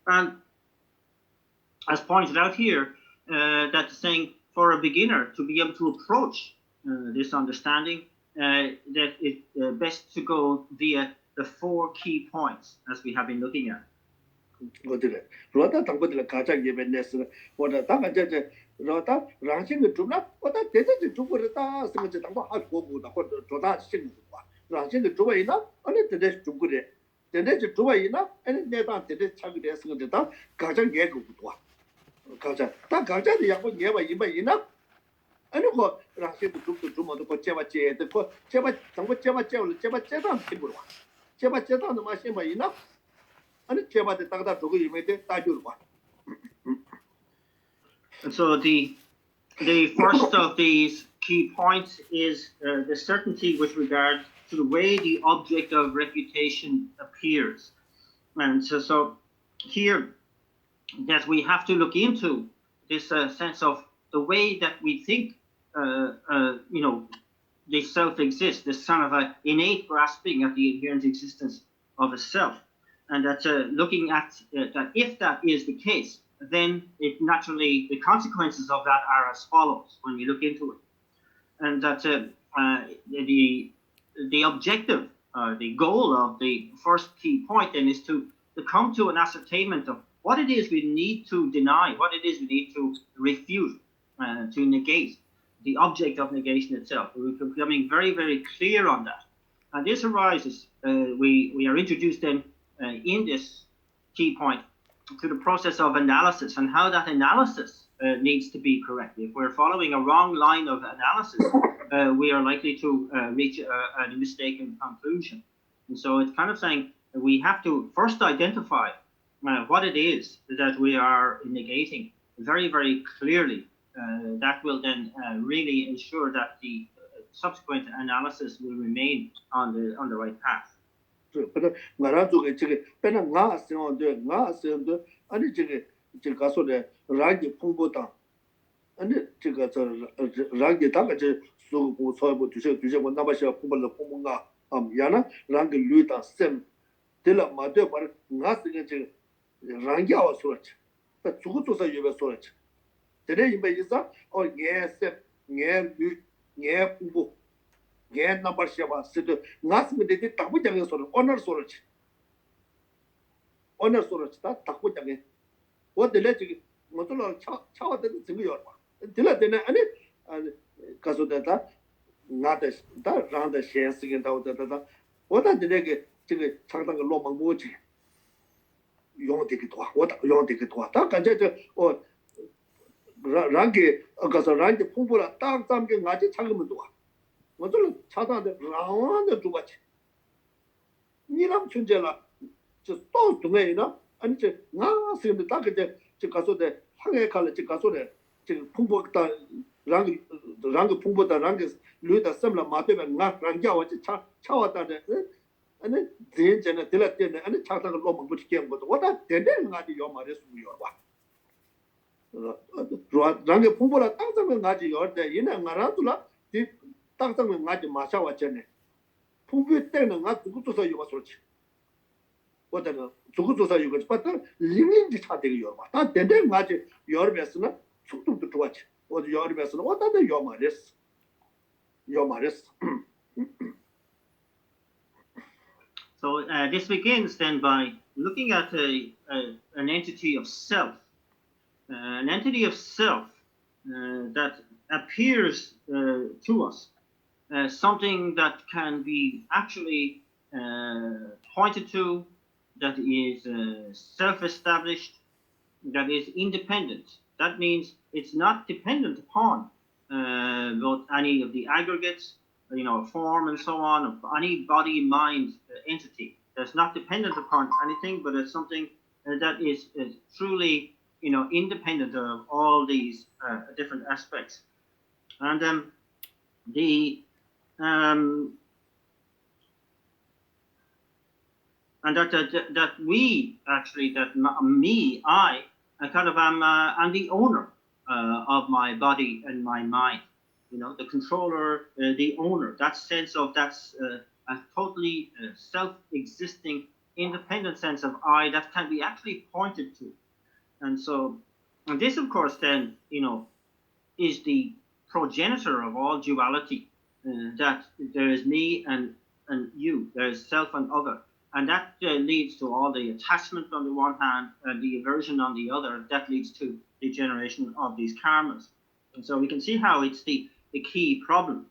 And as pointed out here, that's saying for a beginner to be able to approach this understanding, that it's best to go via the 4 key points as we have been looking at. 어디래? 로다 당고들 가자 예배네스 뭐다 당가제 로다 랑싱의 주나 뭐다 대대지 주고르다 생각지 당고 하고 보다或者 조다 신고와 랑싱의 주와이나 아니 대대 주고래 대대지 주와이나 아니 내가 대대 차게 됐으니까 가자 예고도 가자 다 가자의 양보 예바 이바이나 아니 거 랑싱의 주도 주모도 거 제바 제도 거 제바 당고 제바 제올 제바 제단 팀으로 제바 제단의 맛이 바이나 And so the first of these key points is the certainty with regard to the way the object of refutation appears. And so here that we have to look into this sense of the way that we think, the self exists, this sort of an innate grasping at the inherent existence of a self. And that looking at that, if that is the case, then it naturally, the consequences of that are as follows when we look into it. And that the objective, the goal of the first key point then is to come to an ascertainment of what it is we need to deny, what it is we need to refute, to negate, the object of negation itself. We're becoming very, very clear on that. And this arises, we are introduced then in this key point to the process of analysis and how that analysis needs to be correct. If we're following a wrong line of analysis, we are likely to reach a mistaken conclusion. And so it's kind of saying we have to first identify what it is that we are negating very, very clearly. That will then really ensure that the subsequent analysis will remain on the right path. 근데 나라쪽에 저게 배는 나스는데 아니 저게 가서래 라기 풍보다 아니 저거 저 라기 다가 저 수고 소부 두세 뭐 나바셔 풍벌로 풍문가 야나 라기 루이다 셈 들라 마데 바 나스게 저 랑기와 소르치 다 죽어서 예배 소르치 데레 임베이자 예세 예 풍보 예 넘버 셔바 스드 나스미데 타부장에 소르 오너 소르치 다 타부장에 어디래 지금 뭐들어 차와도 증거요 봐 들라데네 아니 가서다다 나데 다 라데 셰스긴 다오다다 어디들에게 지금 상당히 로망 뭐지 용되기도 하고 용되기도 하다 간제 저 랑게 가서 랑게 풍부라 딱 담게 가지 창금도 와 뭐들 차다데 라완데 두바치 니람 춘제라 저또 동에나 아니 저 나스인데 딱 그때 저 가서데 항해 갈래 저 가서데 저 풍부다 랑게 풍부다 랑게 루다 셈라 마데가 나 랑자와 차왔다데 아니 진짜는 들었는데 아니 차다가 로망 붙이게 것도 와다 되는 가지 요 말에 수요 봐 랑게 풍부라 땅상은 가지 요때 이나 나라둘라 땅상은 가지 마샤왔잖아 풍부 때는 가 그것도서 요가 소리지 어다는 그것도서 요가 빠다 링링지 차대기 요 봐. 다 되는 가지 여름에서는 축tum도 좋았지 어디 여름에서는 어다는 요 말했어 So this begins then by looking at an entity of self, that appears to us, something that can be actually pointed to, that is self-established, that is independent. That means it's not dependent upon both any of the aggregates, form and so on, of any body, mind entity. That's not dependent upon anything, but it's something that is truly, independent of all these different aspects. And and that we actually, me, I kind of am the owner of my body and my mind. The controller, the owner. That sense of that's a totally self-existing, independent sense of I that can be actually pointed to. And so, and this, of course, then is the progenitor of all duality. That there is me and you. There is self and other. And that leads to all the attachment on the one hand and the aversion on the other. That leads to the generation of these karmas. And so we can see how it's the key problem,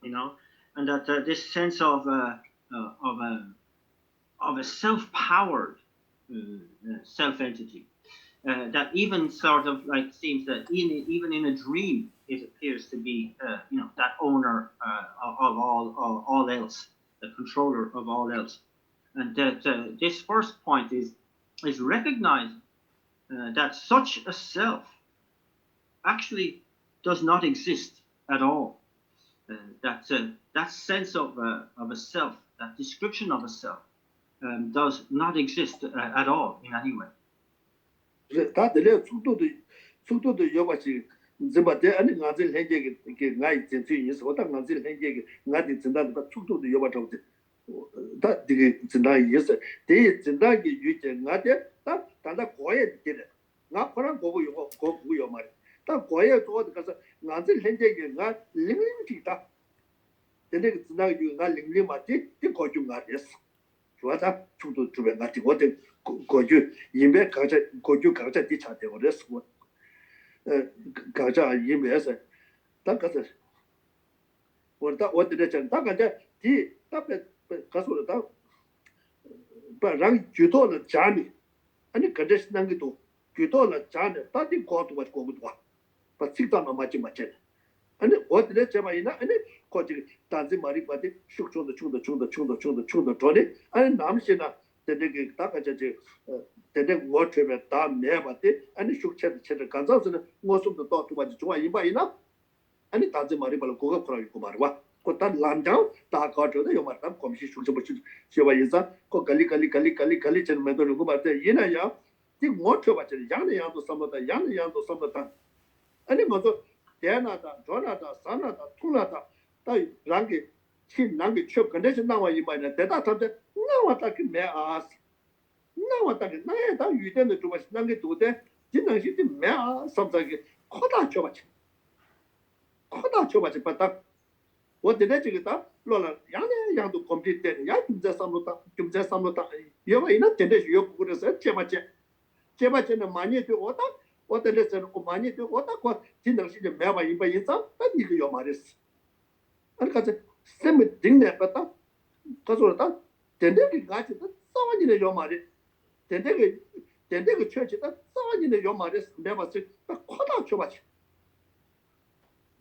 and that this sense of a self-powered self-entity that even sort of like seems that even in a dream it appears to be that owner of all else, the controller of all else. And that this first point is recognizing that such a self actually does not exist at all. That sense of a self, that description of a self, does not exist at all in any way. 다 되게 진단이 있어. 대 진단이 유제 나데 다 단다 고에 되네. 나 그런 거고 이거 거고요 말이야. 다 고에 또 가서 나들 현재게 나 링링지다. 근데 진단이 나 링링 맞지? 이 거중 나랬어. 좋아다. 중도 주변 같이 어때 거주 인베 가자 거주 가자 뒤차대 그랬어. 가자 인베에서 딱 가서 원다 어디에 전 다가자 뒤 답에 가서 다 바랑 주도는 자니 아니 그데스 난게도 주도는 자니 다디 거도 가지고 거도 봐 식당만 맞지 맞지 아니 어디에 제마이나 아니 거기 단지 말이 바디 숙초도 충도 전에 아니 남시나 되게 다가자지 되게 워트에 다 내바디 아니 숙체 간자서는 뭐좀도 또 가지 좋아 이바이나 아니 단지 말이 발 그거 그러고 말와 कोता लांजाओ ता काटो यो मारता कमशी सुच बच सेवा यसा को गली चन में तो रुको बात ये ना या ती मोठो बच याने या तो समता अनि मतो देना ता जोना ता साना ता तुला ता ता रंगे छि नंगे छप कंडीशन ना वाई माने देता तब ना वाता कि मैं आस ना वाता कि ना ता युदेन तो बच नंगे दोते जिन छि ती मैं आ समता कि खोदा बच पता what did I get up? Lola, Yang complete then, Yakum Samota, you are in a tendency, you could have said Chemache and money to water, what the lesson of money to water, what didn't see the Mava in by yourself, and you your maris. And got a semi thing there, but Casota, then they got it, someone in your marriage. Then they church it, someone in your marriage never said, but caught out so much.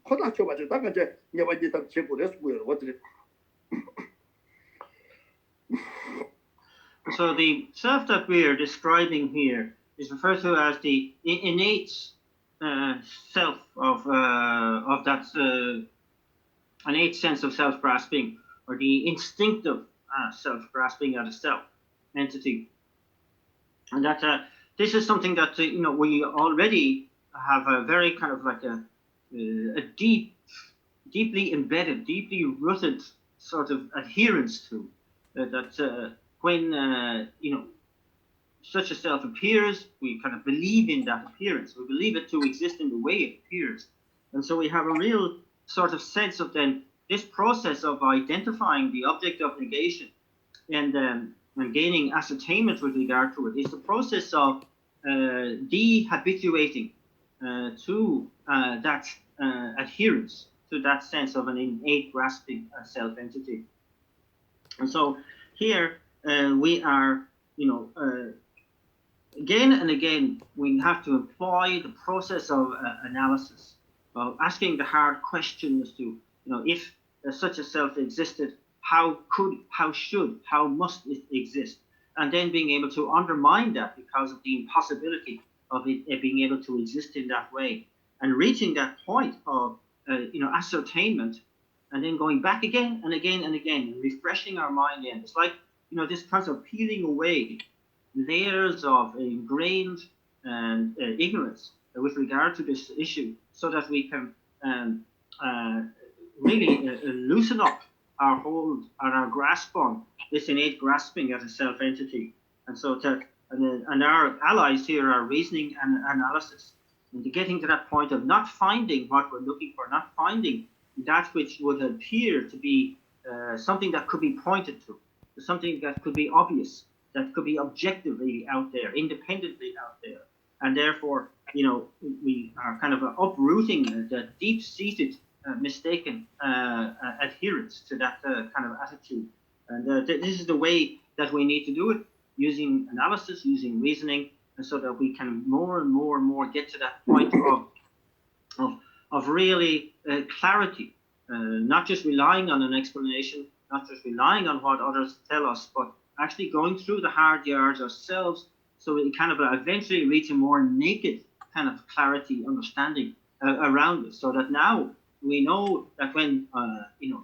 So the self that we are describing here is referred to as the innate self of that innate sense of self-grasping, or the instinctive self-grasping at a self entity, and that this is something that we already have a very kind of like a deeply embedded, deeply rooted sort of adherence to that when such a self appears, we kind of believe in that appearance. We believe it to exist in the way it appears, and so we have a real sort of sense of then this process of identifying the object of negation and gaining ascertainment with regard to it is the process of dehabituating to that adherence to that sense of an innate grasping self-entity. And so here we are, again and again, we have to employ the process of analysis, of asking the hard question as to, if such a self existed, how must it exist? And then being able to undermine that because of the impossibility of it being able to exist in that way, and reaching that point of ascertainment and then going back again and again and again, and refreshing our mind in. It's like, this kind of peeling away layers of ingrained ignorance with regard to this issue, so that we can really loosen up our hold and our grasp on this innate grasping as a self-entity. And so and our allies here are reasoning and analysis, and getting to that point of not finding what we're looking for, not finding that which would appear to be something that could be pointed to, something that could be obvious, that could be objectively out there, independently out there. And therefore, we are kind of uprooting the deep-seated mistaken adherence to that kind of attitude. And this is the way that we need to do it, using analysis, using reasoning, and so that we can more and more and more get to that point of really clarity, not just relying on an explanation, not just relying on what others tell us, but actually going through the hard yards ourselves, so we kind of eventually reach a more naked kind of clarity, understanding around us, so that now we know that when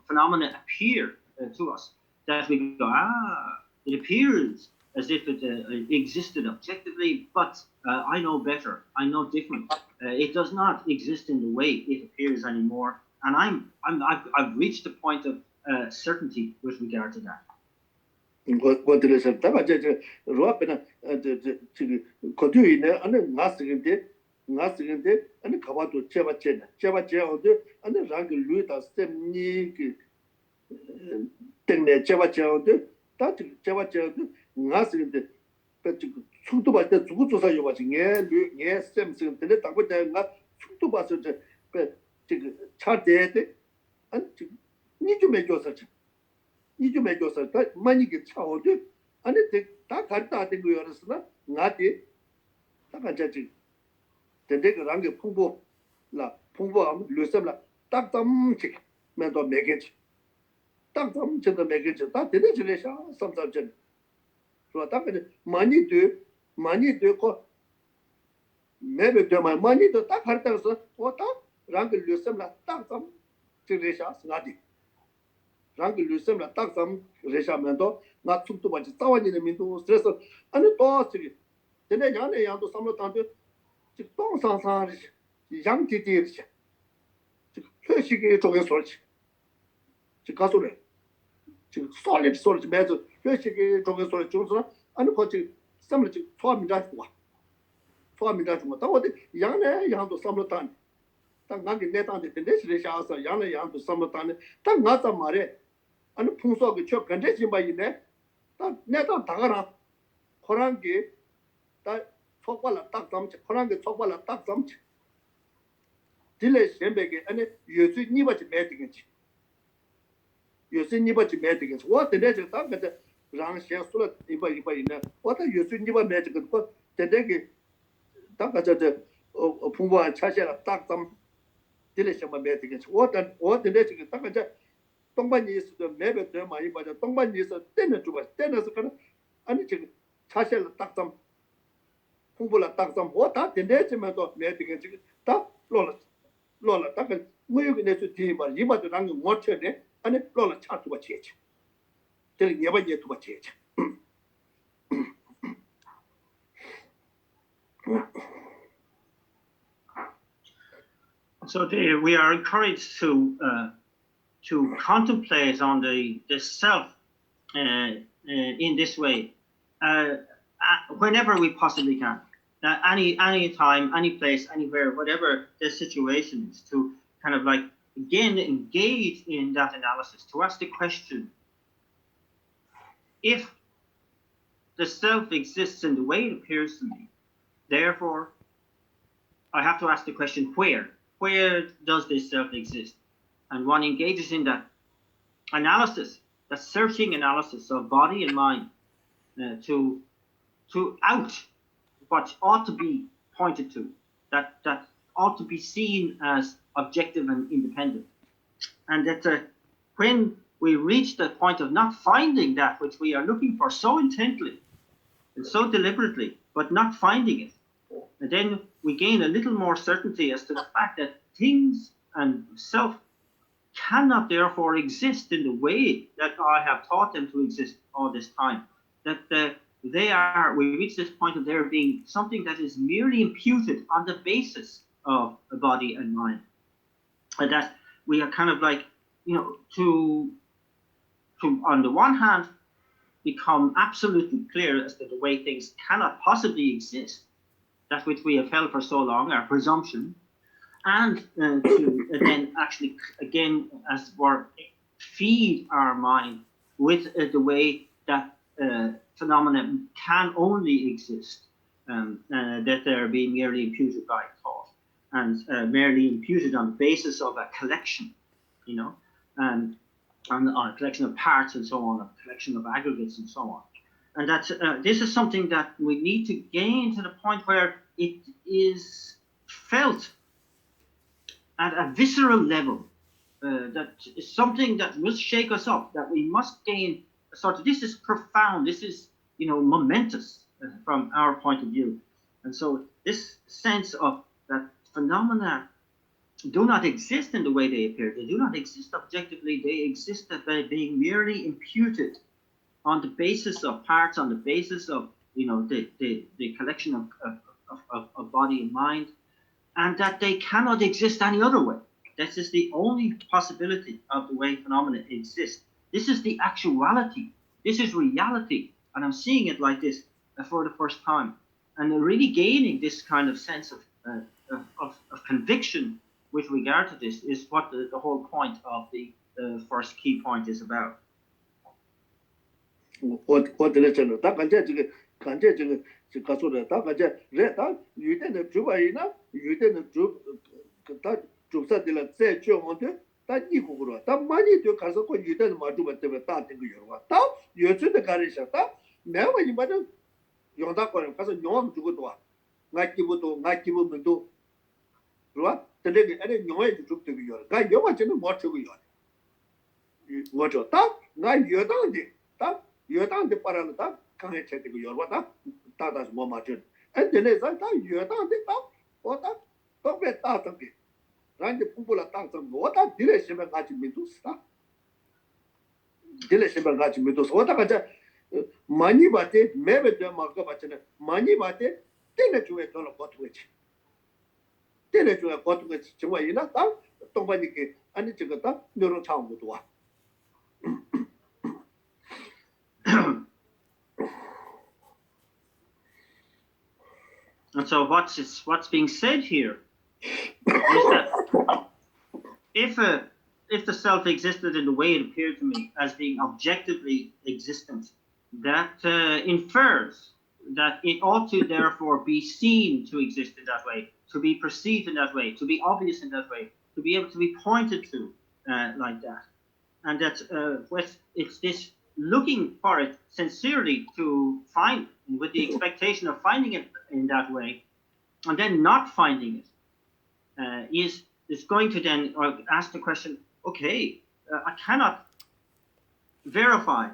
phenomena appear to us, that we go, it appears as if it existed objectively, but I know better, I know different. It does not exist in the way it appears anymore, and I've reached a point of certainty with regard to that. What is it? Tabaja, Robin, the Kodu, and nothing, and Kawato Chevachen, and the Rank Luta Stemni Tene Chevachen, that Chevachen, nothing. But to buy the Zuzu you watching, yes, Samson, the Tabuta, not to buy but Charte, and need to make yourself. You make yourself money get child, and it that thing we are not it. Takaji. The dig rang Pumbo, La Pumbo, Lucilla, tak them chick, mental make it. Tak them to the make it, that didn't you some subject. So attack money do, maybe do my money to tak her, what up? Rang Lucilla, tak them to Risha, Snati. Rangi Lucem la taxam reshamento, not to much Tawan in the Minto stress, and the Tossy. The Yana Yanto Samotante, Tom Sansan, young Titi, Hershiki took a search. Chicasole, solid sort of metal, Hershiki took a search, and coaching somebody told me that one. Told me that one. That was the Yana Yanto Samotan. Tangi net on the Tennessee Shasa, Yana Yanto Samotan, Tangata Mare. And Punso Chok condition by net, that net on Tagara, Korangi, that Topala Takam, Korangi Topala Takam, Delay Shembeke, and you see Nibati Medigans. You see Nibati Medigans. What the nature talk at the Rang Shasula, what are you see Niba Medigans? What the Degi Taka the Pumba and Chasha Takam, Delay Shamba Medigans. What the nature Taka. Tongban is the maybe my but the Tongban is a dinner to us, dinner and it Chashel Takam, Pumula Takam, what that the regiment of Medigans, that Lola Takan, moving to team, but you might run water and it Lola chat to a church. Telling never yet to a church. So we are encouraged to contemplate on the self in this way, whenever we possibly can, any time, any place, anywhere, whatever the situation is, to kind of like again engage in that analysis, to ask the question: if the self exists in the way it appears to me, therefore I have to ask the question: where does this self exist? And one engages in that analysis, that searching analysis of body and mind, to out what ought to be pointed to, that ought to be seen as objective and independent. And that when we reach the point of not finding that which we are looking for so intently and so deliberately, but not finding it, and then we gain a little more certainty as to the fact that things and self cannot therefore exist in the way that I have taught them to exist all this time. That we reach this point of there being something that is merely imputed on the basis of a body and mind. And that we are kind of like, to on the one hand, become absolutely clear as to the way things cannot possibly exist, that which we have held for so long, our presumption, and to then actually, again, as we're feed our mind with the way that phenomena can only exist, that they're being merely imputed by thought, and merely imputed on the basis of a collection, and on a collection of parts and so on, a collection of aggregates and so on. And that's this is something that we need to gain to the point where it is felt at a visceral level, that is something that will shake us up, that we must gain a sort of, this is profound, this is, momentous from our point of view. And so this sense of that phenomena do not exist in the way they appear, they do not exist objectively, they exist by being merely imputed on the basis of parts, on the basis of, the collection of body and mind, and that they cannot exist any other way. This is the only possibility of the way phenomena exist. This is the actuality. This is reality. And I'm seeing it like this for the first time. And really gaining this kind of sense of conviction with regard to this is what the whole point of the first key point is about. 我得了真的，他感觉这个就告诉了，他感觉人他有的人主办人呢，有的人他主设的了在教我的，他你不了，他马上就开始过有的人嘛主办对吧？打这个有了，他有趣的干一下，他没有你们就用他过来，开始用这个多，俺基本没多，是吧？这个用也就做这个有了，俺用完真的没这个有了，我说他俺有当的他。有当的把人他刚才这个有了，他大是没嘛准，哎，这类人他有当的我都被打成的，人家不了打成我他第来什么俺就没都是他，第来什么俺就没都是，我大概这많이 봤대 매번 저 막가 봤잖아, 많이 봤대 때내 중에 돌아 버투겠지, 때내 중에 버투겠지, 정말 이나 딱 동반이게 아니 저거 딱 너로 차온 것도 와. And so what's being said here is that if the self existed in the way it appeared to me as being objectively existent, that infers that it ought to therefore be seen to exist in that way, to be perceived in that way, to be obvious in that way, to be able to be pointed to like that. And that it's this looking for it sincerely to find, with the expectation of finding it in that way, and then not finding it, is going to then ask the question, okay, I cannot verify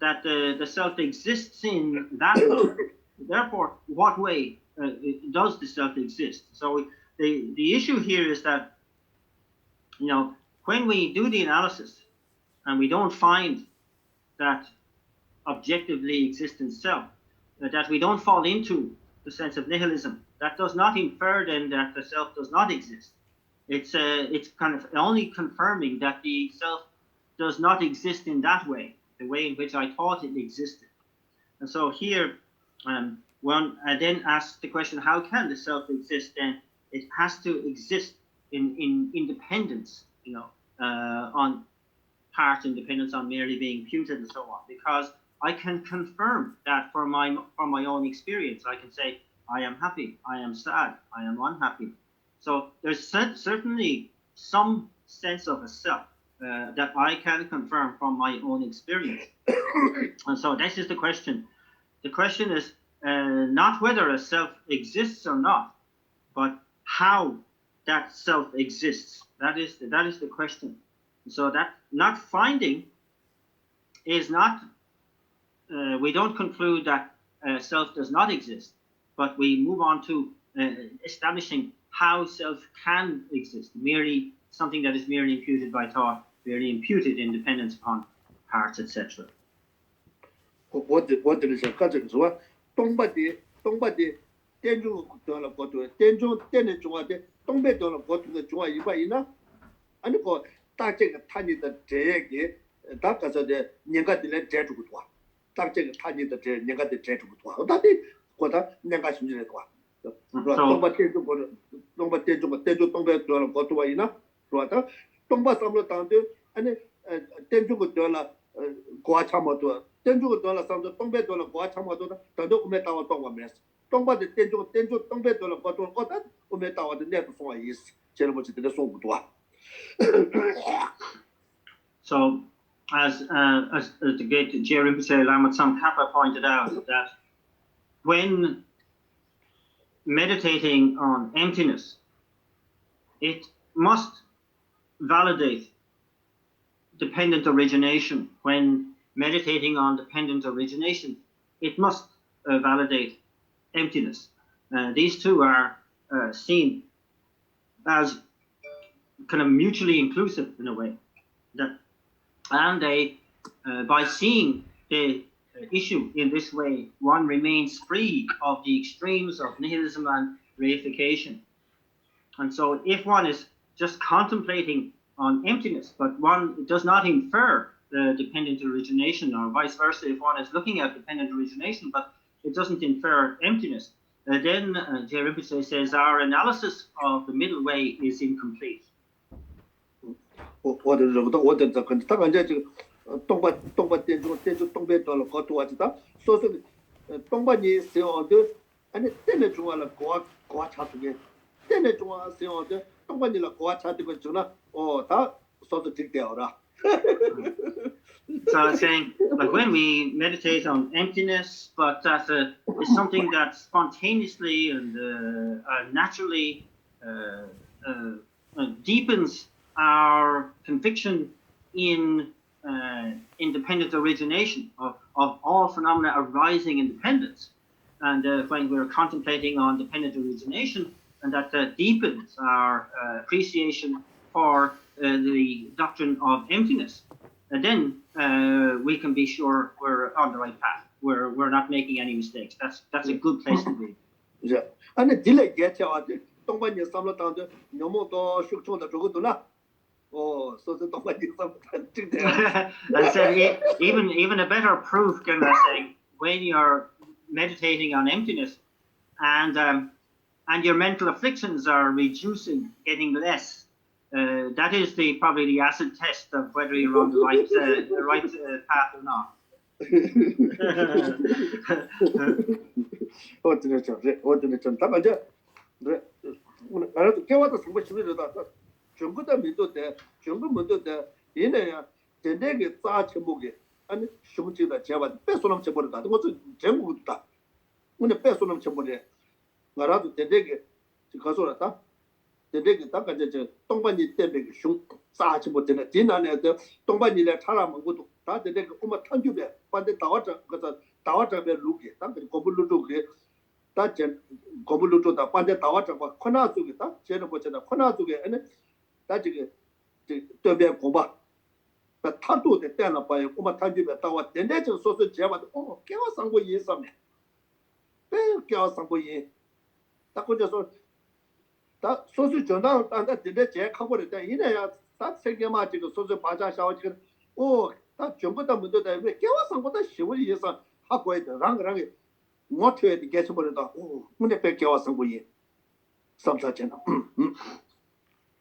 that the self exists in that way. Therefore, what way does the self exist? So the issue here is that, when we do the analysis and we don't find that objectively existent self, that we don't fall into the sense of nihilism, that does not infer then that the self does not exist. It's kind of only confirming that the self does not exist in that way, the way in which I thought it existed. And so here, when I then ask the question, how can the self exist? Then it has to exist in independence, on part independence, on merely being imputed and so on, because I can confirm that from my own experience. I can say, I am happy, I am sad, I am unhappy. So there's certainly some sense of a self that I can confirm from my own experience. And so this is the question. The question is not whether a self exists or not, but how that self exists. That is the question. So that not finding is not, we don't conclude that self does not exist, but we move on to establishing how self can exist, merely something that is merely imputed by thought, merely imputed in dependence upon parts, etc. 我这里想看这个说，东北的滇中到了国土，滇的中华的东北到了国土的中华一块一呢，啊那个大这个他你的这个大个说的人家的来摘住多，大这个他你的这人家的摘住多，他的或者人家兄弟来多，是吧？东北滇中国的东北滇中东北到了国土一呢，是吧？他东北上面当的，啊那滇中国到了国差不多。滇中到了上头，东北到了国差不多的，当然我们到我们东北的滇中东北到了国多，我们到我的那个说意思，现在我记得说不多。So, as the great Geshe Konchok Tsering pointed out, that when meditating on emptiness, it must validate dependent origination. When meditating on dependent origination, it must validate emptiness. These two are seen as kind of mutually inclusive in a way. And they, by seeing the issue in this way, one remains free of the extremes of nihilism and reification. And so if one is just contemplating on emptiness, but one does not infer the dependent origination, or vice versa, if one is looking at dependent origination, but it doesn't infer emptiness, then Geshe says our analysis of the middle way is incomplete. 我的这个，他感觉这个东北滇中东北到了高度啊，知道，说是东北你是要的，俺那滇的中啊了国差这个，滇的中啊是要的，东北你了国差这个中呢，哦，他说是挺屌的。So I was saying, like when we meditate on emptiness, but that is something that spontaneously and naturally deepens our conviction in independent origination of all phenomena arising in dependence. And when we're contemplating on dependent origination, and that deepens our appreciation for the doctrine of emptiness, and then we can be sure we're on the right path. We're not making any mistakes. That's a good place to be. Yeah. And the delay get you out. Don't want you some of the no more shoot to the Jogodula. Oh, so the don't want you some. And so even a better proof can I say when you're meditating on emptiness and your mental afflictions are reducing, getting less. That is probably the acid test of whether you're on the right path or not. 我真的讲，他感觉，俺给我的什么行为的，全部的民族的，原来呀，真那个杂全部的，俺兄弟的结婚，别说那么全部的，我这全部的，我那别说那么全部的，俺那真那个就告诉了他。这个大概就东北你这边凶，啥全部真的，今年呢，这东北你来查了蒙古都，他的那个我们探究的，把这大这个大这边路给，当个国不路中给，他讲国不路中的，把这大这个困难做给他，现在不现在困难做给，他这个对面国吧，把他都得带了把我们探究的，到我现在就说是结完哦，给我上过瘾上面，给我上过瘾，他或者说。他说是正当，但他今天节看过的，但现在呀，他这个嘛，这个说是八家小这个，哦，他全部他们都在为给我上过的新闻意上，还可以的，让个，我推的给什么的到，哦，我那边给我上过瘾，是不是真的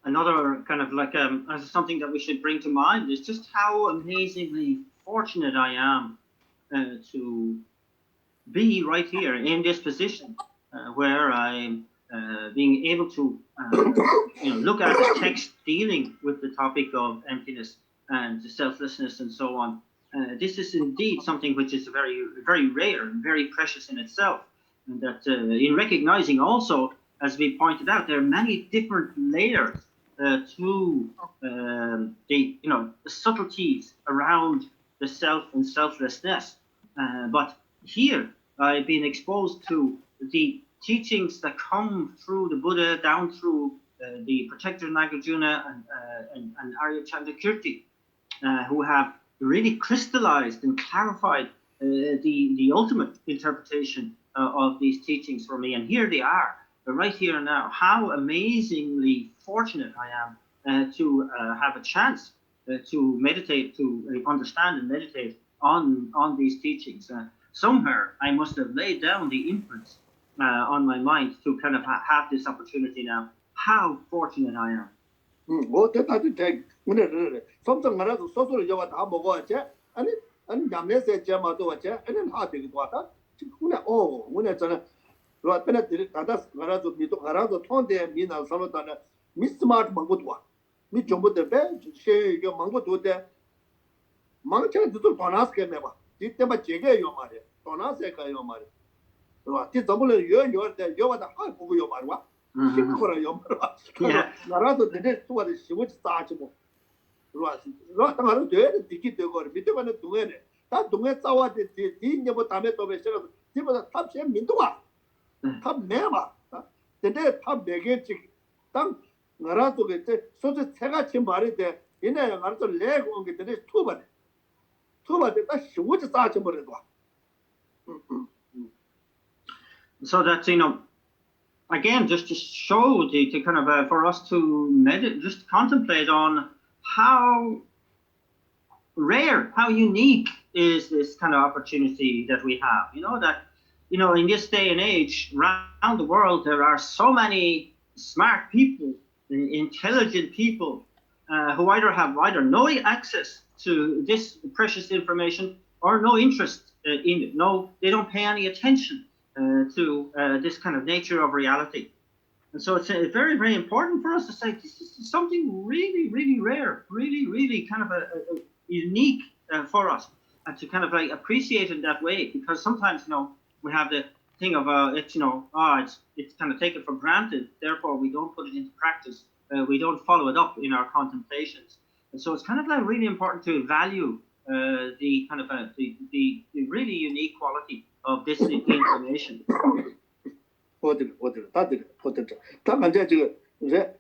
？Another kind of like something that we should bring to mind is just how amazingly fortunate I am to be right here in this position where I'm. Being able to look at the text dealing with the topic of emptiness and selflessness and so on. This is indeed something which is very, very rare and very precious in itself. And that in recognizing also, as we pointed out, there are many different layers to the subtleties around the self and selflessness. But here I've been exposed to the teachings that come through the Buddha down through the protector Nagarjuna and Arya Chandakirti, who have really crystallized and clarified the ultimate interpretation of these teachings for me. And here they are, right here and now. How amazingly fortunate I am to have a chance to meditate, to understand and meditate on these teachings. Somewhere I must have laid down the imprints on my mind to kind of have this opportunity now. How fortunate I am. 뭐 대다지 대 오늘 something 말아도 소소를 여와 다 먹어야지 아니 남에서 제마도 왔지 아니 하되기도 왔다 오늘 오늘 저는 로 앞에는 다다 말아도 미도 알아도 통대 미나 살았다는 미스마트 먹고도 와미 정보들 배 이거 먹고도 돼 망쳐도 또 도나스게 매봐 이때만 제게요 말이야 도나스게요 말이야 로 뒤 더블을 요요때 요와다 할 보고 요 말이야 시끄러워 요 말이야 나라도 되게 또 와도 시고 싸지 뭐 로 당하는 돼 디기 되고 밑에 가는 동에네 다 동에 싸워지 뒤녀고 다음에 또 배셔서 뒤보다 탑시에 민도가 탑 내봐 근데 탑 내겠지 땅 나라도 그때 소지 새같이 말이 돼 이내 나라도 내고 온 게 되게 투바데 다 시고지 싸지 버려도 So that's, again, just to show to kind of for us to meditate, just contemplate on how rare, how unique is this kind of opportunity that we have. In this day and age, around the world, there are so many smart people, intelligent people, who either have no access to this precious information or no interest in it. No, they don't pay any attention to this kind of nature of reality. And so it's very, very important for us to say this is something really, really rare, really, really kind of a unique for us, and to kind of like appreciate it that way, because sometimes, we have the thing of it's kind of taken for granted, therefore we don't put it into practice, we don't follow it up in our contemplations. And so it's kind of like really important to value the kind of the really unique quality of this information. 어디 다 간제 지금 이제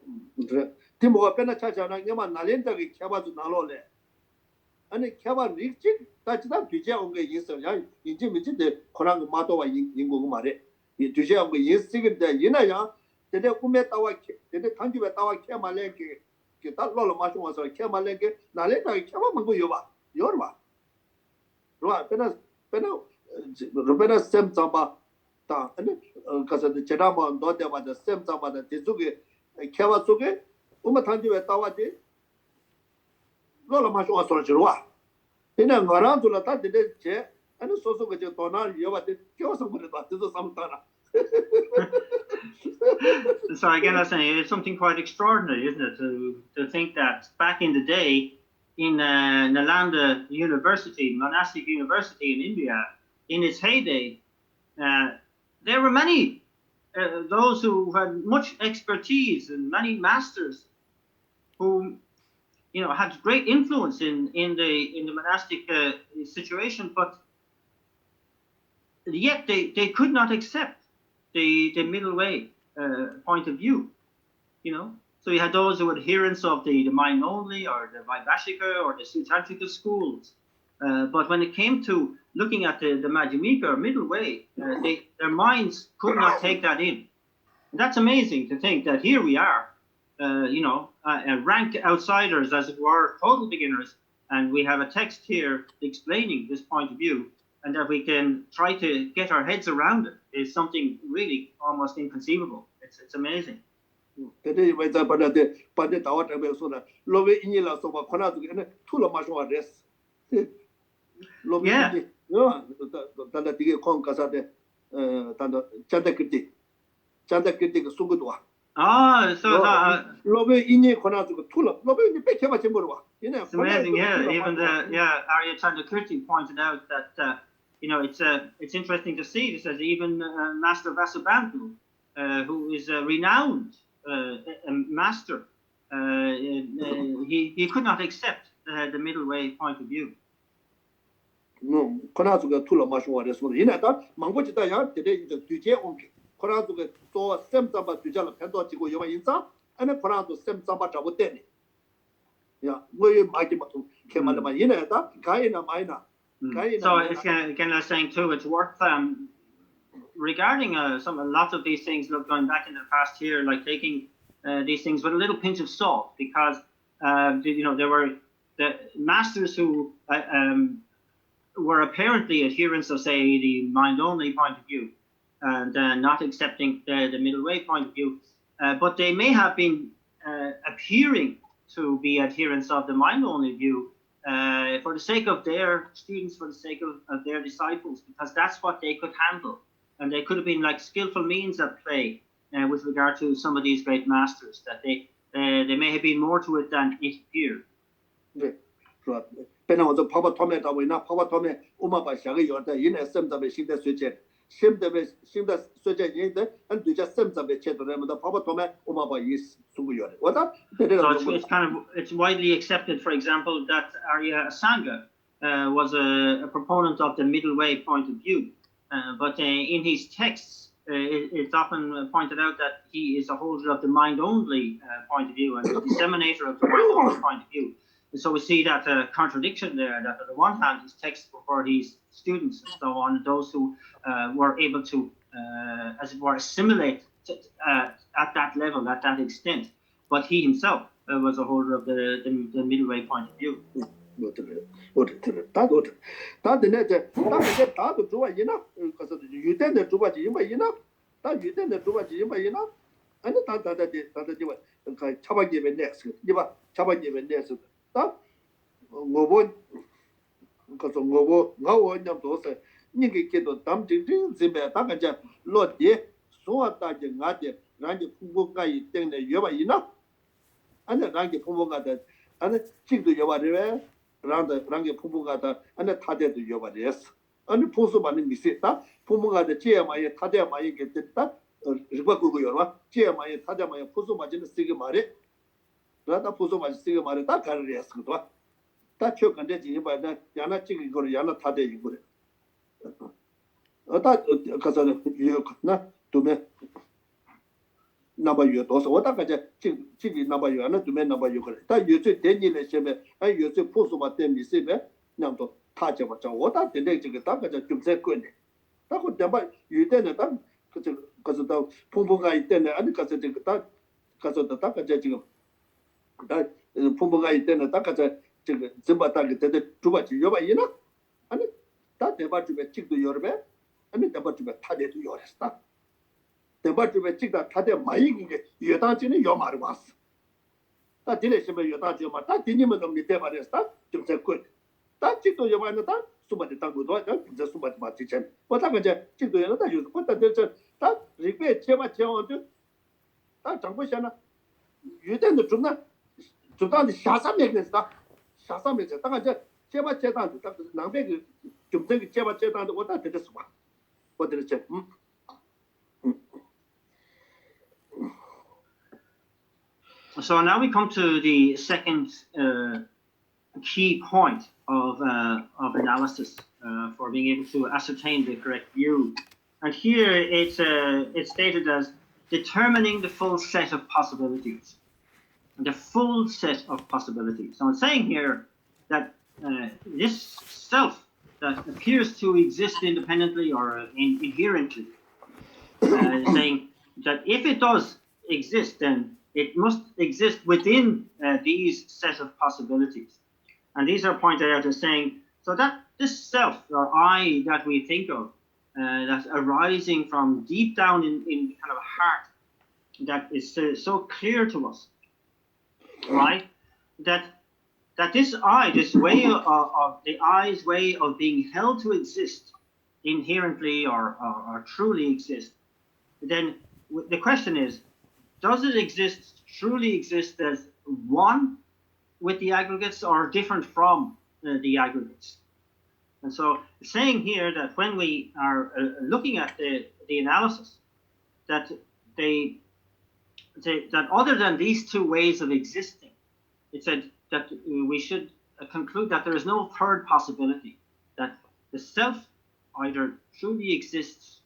디모가 변화 찾아나 이만 날린다기 개발도 나로래 아니 개발 리치 다지다 뒤지하고 게 있어 야 이제 미치데 코랑 마도와 인고고 말해 이 뒤지하고 게 있으긴데 이나야 데데 꿈에 따와 데데 단집에 따와 개말래게 그 달로로 마셔 와서 개말래게 날린다기 개발 먹고 여봐 로아 변화 셈 잡아 다 아니 가서 제라마 너대마다 셈 잡아다 뒤쪽에 개와 속에 엄마 단집에 따와지 로로 마셔 와서 저와 그냥 거란둘라 다 되게 제 아니 소소가 저 도날 여와데 겨서 그래도 뜻도 삼다나 So again, I'm saying it's something quite extraordinary, isn't it, to think that back in the day in Nalanda University, monastic university in India, in its heyday, there were many those who had much expertise and many masters who had great influence in the monastic situation, but yet they could not accept the middle way point of view. So you had those who were adherents of the mind only, or the Vaibhashika, or the Sutantrika schools. But when it came to looking at the Madhyamika, or middle way, their minds could not take that in. And that's amazing to think that here we are, rank outsiders, as it were, total beginners, and we have a text here explaining this point of view, and that we can try to get our heads around it is something really almost inconceivable. It's amazing. 근데 왜 잡아는데 반대 나왔다고 해서는 로베 인이라서 막 권하도 근데 툴로 마셔와 됐어. 로베 인이 단다 되게 콘가사데 단다 잔다그때 그 속도 와. So 로베 인이 권하도 툴로 로베 인이 백해봐 전부로 와. It's amazing, yeah. Even Arya Chandakirti pointed out that it's interesting to see. It says even Master Vasubandhu, who is a renowned master, he could not accept the middle way point of view. No, 권하도가 툴로 마셔와 됐어. 이나다 망고지다야 되게 이제 뒤에 온 권하도가 또 셈잡아 뒤자라 편도 지고 여봐 인사 and Prado Sem Sabata would then. Yeah, we might be Kemalama, Gaina Mina. So again, I was saying too, it's worth regarding lots of these things. Look, going back in the past here, like taking these things with a little pinch of salt, because there were the masters who were apparently adherents of, say, the mind-only point of view, and not accepting the middle way point of view, but they may have been appearing to be adherents of the mind-only view for the sake of their students, for the sake of their disciples, because that's what they could handle. And they could have been like skillful means at play with regard to some of these great masters, that they may have been more to it than it appeared. Right. 本来我就跑跑团面到位，那跑跑团面，我们把下个月的，因为甚至被新的水钱，新的水钱，因为俺对家甚至被切到那么多跑跑团面，我们把一数个月的，我讲， So it's widely accepted, for example, that Arya Asanga was a proponent of the middle way point of view, but in his texts, it's often pointed out that he is a holder of the mind-only point of view and a disseminator of the mind-only point of view. And so we see that contradiction there, that on the one hand, his texts were for his students and so on, those who were able to, as it were, assimilate at that level, at that extent. But he himself was a holder of the middle way point of view. 안에 랑게 부모가다 안에 징도 여바래 랑게 부모가다 안에 타대도 여바래스 안에 보수 받는 미세다 부모가다 제마에 타대마에 get다 리바 그거 여와 제마에 타대마에 보수 맞는 쓰게 말해 라다 보수 맞는 쓰게 말해 다 가르려스 그도 다 최근에 지금 봐다 야나 찍은 거를 야나 타대 이거래 어다 가서 나 도매 나바요 도서 왔다가지 지기 나바요는 두매 나바요 그래 다 요새 대니래 셈에 아 요새 포수마 때문에 셈에 남도 타져봐 저 왔다 된대 지금 다가지 좀세 거네 다고 대바 유대는 다 그저 다 풍부가 있대네 아니 가서 지금 다 가서 다가지 지금 다 풍부가 있대네 다가지 지금 점바다게 되대 두바지 여바 이나 아니 다 대바 주베 찍도 여르베 아니 대바 주베 타대도 여랬다 대바주에 찍다 다들 많이 이게 여당진은 요마를 왔어. 다 지내시면 여당진 다 디님은 좀 밑에 말했다. 좀 제고. 다 찍도 요마는 다 수바지 당고도 이제 수바지 맞지잖아. 뭐다 이제 찍도 여는 다 요즘 뭐다 다 리베 제마 제원도 다 정부시나 유대는 좀나 좀다 샤사맥했다. 샤사맥했다. 딱 이제 제마 제단도 딱 낭배그 좀 저기 제마 제단도 왔다 됐어 봐. 어디랬지? So now we come to the second key point of analysis for being able to ascertain the correct view. And here it's stated as determining the full set of possibilities. The full set of possibilities. So it's saying here that this self that appears to exist independently or inherently, saying that if it does exist, then it must exist within these set of possibilities. And these are pointed out as saying, so that this self or I that we think of, that's arising from deep down in kind of a heart that is so clear to us, right? That this I, this way of the I's way of being held to exist inherently or truly exist, then the question is, does it truly exist as one with the aggregates or different from the aggregates? And so saying here that when we are looking at the analysis, that that other than these two ways of existing, it said that we should conclude that there is no third possibility, that the self either truly exists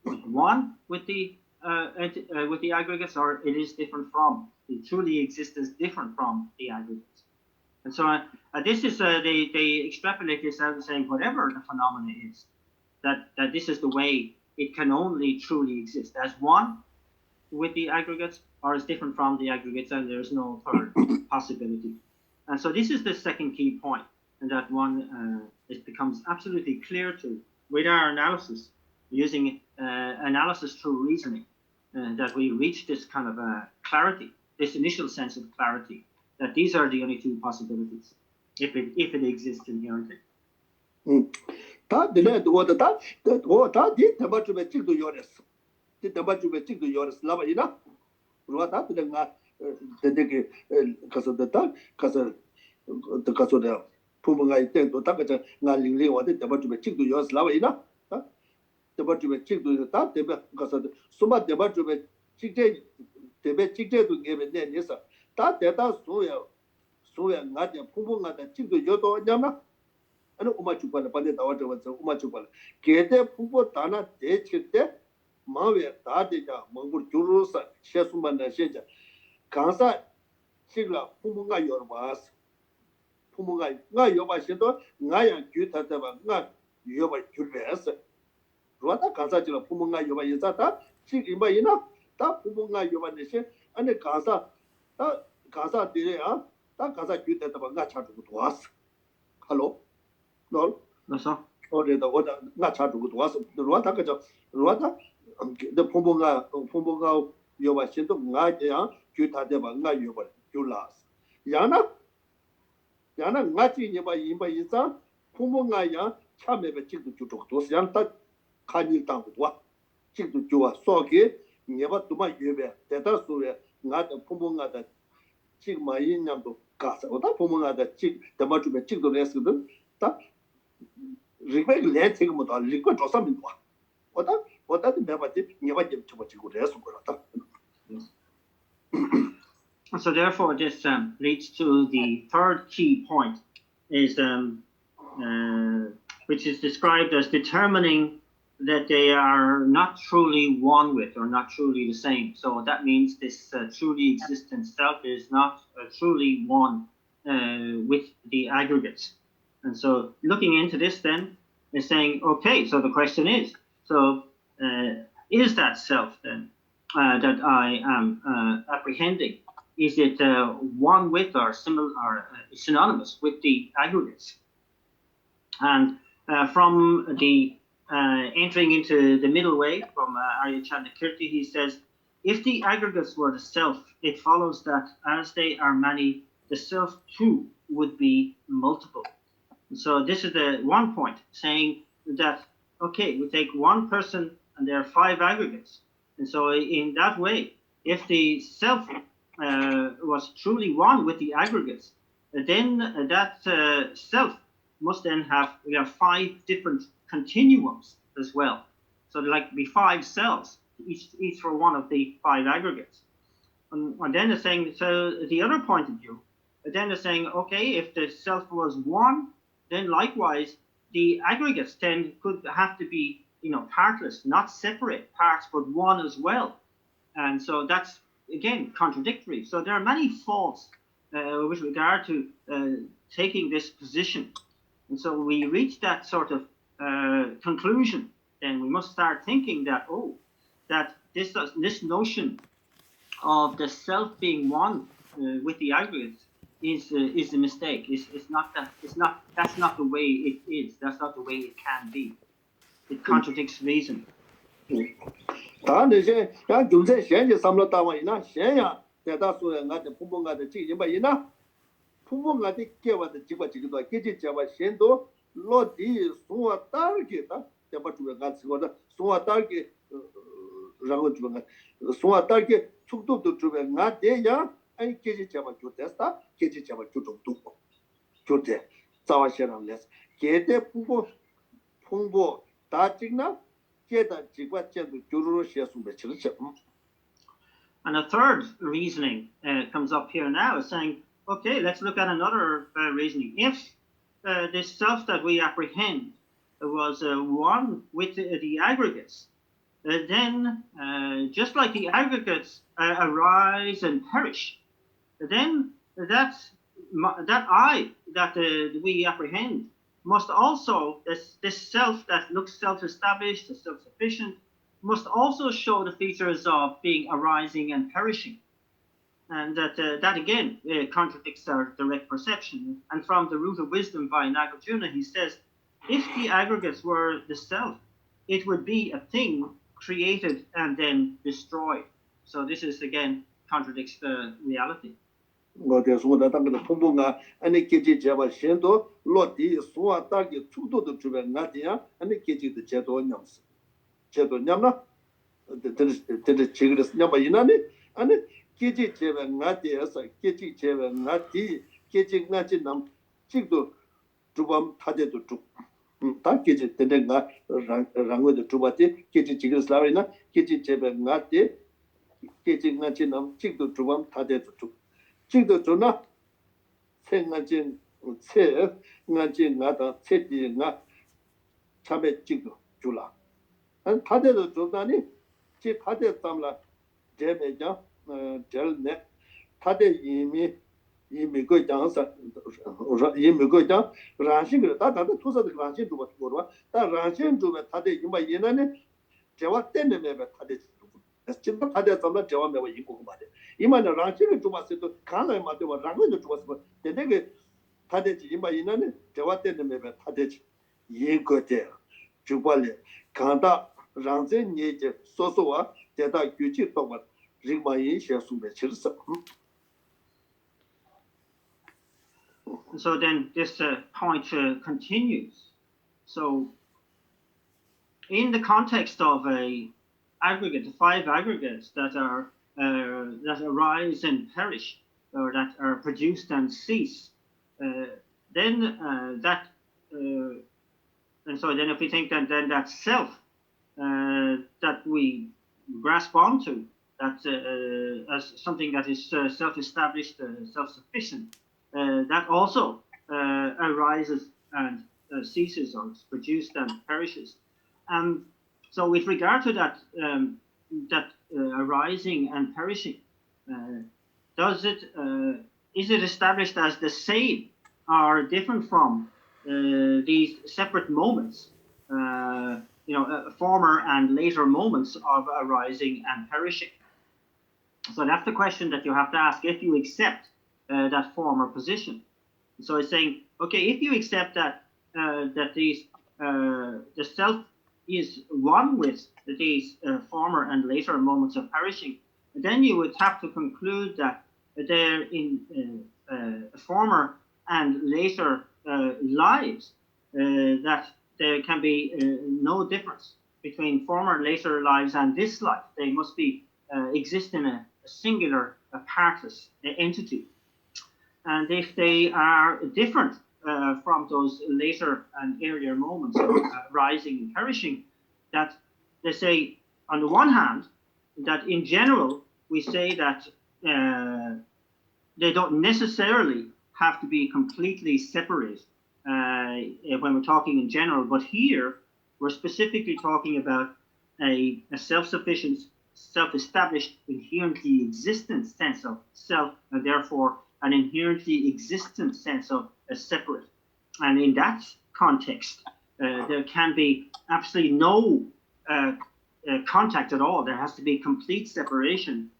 one with the with the aggregates, or it is different from. It truly exists as different from the aggregates. And so this is they extrapolate this out and saying whatever the phenomena is, that this is the way it can only truly exist as one with the aggregates, or as different from the aggregates, and there's no third possibility. And so this is the second key point, and that one it becomes absolutely clear to with our analysis, using analysis through reasoning, that we reach this kind of clarity, this initial sense of clarity, that these are the only two possibilities, if it exists inherently. 다 되네 도다 다 디테바 좀 찍도 요레스 디테바 좀 찍도 요레스 라바이나 로다 되가 되게 가서다 가서 가서다 부모가 있대 또 다가 나 링링 와데 디테바 좀 찍도 요레스 라바이나 디테바 좀 찍도 다 디베 가서 수마 디테바 좀 찍제 디베 찍제도 게베네 니서 다 대다 소야 나데 부모가 찍도 요도 냐나 아니 우마축발에 반대 나와줘서 우마축발 게데 풍보 다나 대칠때 마외 다대자 몽골 주로서 셰수만나 셰자 강사 실라 풍보가 여러바스 풍보가 나 여바시도 나야 규타다바 나 여바 줄베스 로다 강사지라 풍보가 여바 인사다 지금바이나 다 풍보가 여바네시 아니 강사 다 강사 되야 다 강사 규타다바 나 차주고 도왔어 할로 너 그래서 어제다 오다 나 차주고 도와서 로다 그저 로다 그 풍보가 요바 신도 나야 규타대바 나 요바 줄라스 야나 나지 니바 임바 인사 풍보가야 참매베 찍도 주족도 양다 칸이 땅도 와 찍도 좋아 소게 니바 도마 예베 대다 소에 나다 풍보가다 찍 많이 냠도 가서 오다 풍보가다 찍 대마주베 찍도 레스도 다 리베 레트가 뭐 리코 조사면 와 오다 내바지 니바 좀 쳐지고 레스 거라다. So therefore, this leads to the third key point, is which is described as determining that they are not truly one with, or not truly the same. So that means this truly existent self is not truly one with the aggregates. And so looking into this then is saying, okay, so the question is, so is that self then that I am apprehending, is it one with or similar or synonymous with the aggregates? And from the entering into the middle way from Arya Chandakirti, he says, if the aggregates were the self, it follows that as they are many, the self too would be multiple. So this is the one point, saying that, okay, we take one person and there are five aggregates. And so in that way, if the self was truly one with the aggregates, then that self must then have five different continuums as well. So there like be five cells, each for one of the five aggregates. And then they're saying, so the other point of view, then they're saying, okay, if the self was one, then likewise the aggregates then could have to be partless, not separate parts, but one as well. And so that's again contradictory. So there are many faults with regard to taking this position. And so we reach that sort of conclusion, then we must start thinking that that this notion of the self being one with the aggregates is a mistake. It's not that. That's not the way it is. That's not the way it can be. It contradicts reason. 다는제 야 좀제 현재 삼로 다와이나 현야 대다수의 나한테 부모가의 지금바이나 부모가의 개와의 지과지기도 계지 잡아 현도 로디 소와 딸게다 대바주가 같이 거다 소와 딸게 라고 주가 소와 딸게 축도도 주가 나대야 아니 계지 잡아 주됐다 계지 잡아 주도 주대 자와시랑 레스 계대 부모 풍보 다직나 And a third reasoning comes up here now, is saying, okay, let's look at another reasoning. If this self that we apprehend was one with the aggregates, then just like the aggregates arise and perish, then that I that we apprehend must also, this self that looks self-established, self-sufficient, must also show the features of being arising and perishing. And that again contradicts our direct perception. And from the Root of Wisdom by 9Aug20, he says, if the aggregates were the self, it would be a thing created and then destroyed. So this is again contradicts the reality. 我在说的，当个的碰碰啊，俺那阶级节吧，先到落地说啊，大个速度的主办，俺这样，俺那阶级的节奏娘是，节奏娘呢，这这个是娘把伊那呢，俺那阶级节吧，俺这是阶级节吧，俺这阶级俺这能，这个主办他这都主，他阶级等等俺让我的主办的阶级这个是哪位呢？阶级节吧，俺这阶级俺这能，这个主办他这都主。 这个做呢，才俺今俺今俺的才的俺，差别这个做了，他这个做哪里？这他这咱们了，这边讲，这呢，他的移民国讲是，我说移民国讲，软性的，他的土色的软性做吧，我说，但软性做吧，他的因为伊那呢，这话等的没吧，他的。 진짜 다들 잠깐 저와 매워 입고 말이야. 이만은 라치를 좁았어도 간을 맞대고 랑을 좁았어. 근데 다들 이마 이나는 저와 때는 매배 다들 이거대. 주발에 간다 랑제 니제 소소와 대다 규칙 동안 리마이 셰수메 치르서. So then this point continues. So in the context of a aggregate, the 5 aggregates that are that arise and perish, or that are produced and cease, then and so then if we think that then that self that we grasp onto, that as something that is self-established, self-sufficient, that also arises and ceases, or is produced and perishes, and so with regard to that, arising and perishing, is it established as the same or different from these separate moments, former and later moments of arising and perishing? So that's the question that you have to ask if you accept that former position. So it's saying, okay, if you accept that these the self is one with these former and later moments of perishing, then you would have to conclude that there in former and later lives, that there can be no difference between former and later lives and this life. They must be exist in a singular, partless entity. And if they are different from those later and earlier moments of rising and perishing, that they say, on the one hand, that in general, we say that they don't necessarily have to be completely separate when we're talking in general, but here we're specifically talking about a self-sufficient, self-established, inherently existent sense of self, and therefore an inherently existent sense of a separate. And in that context, there can be absolutely no contact at all. There has to be complete separation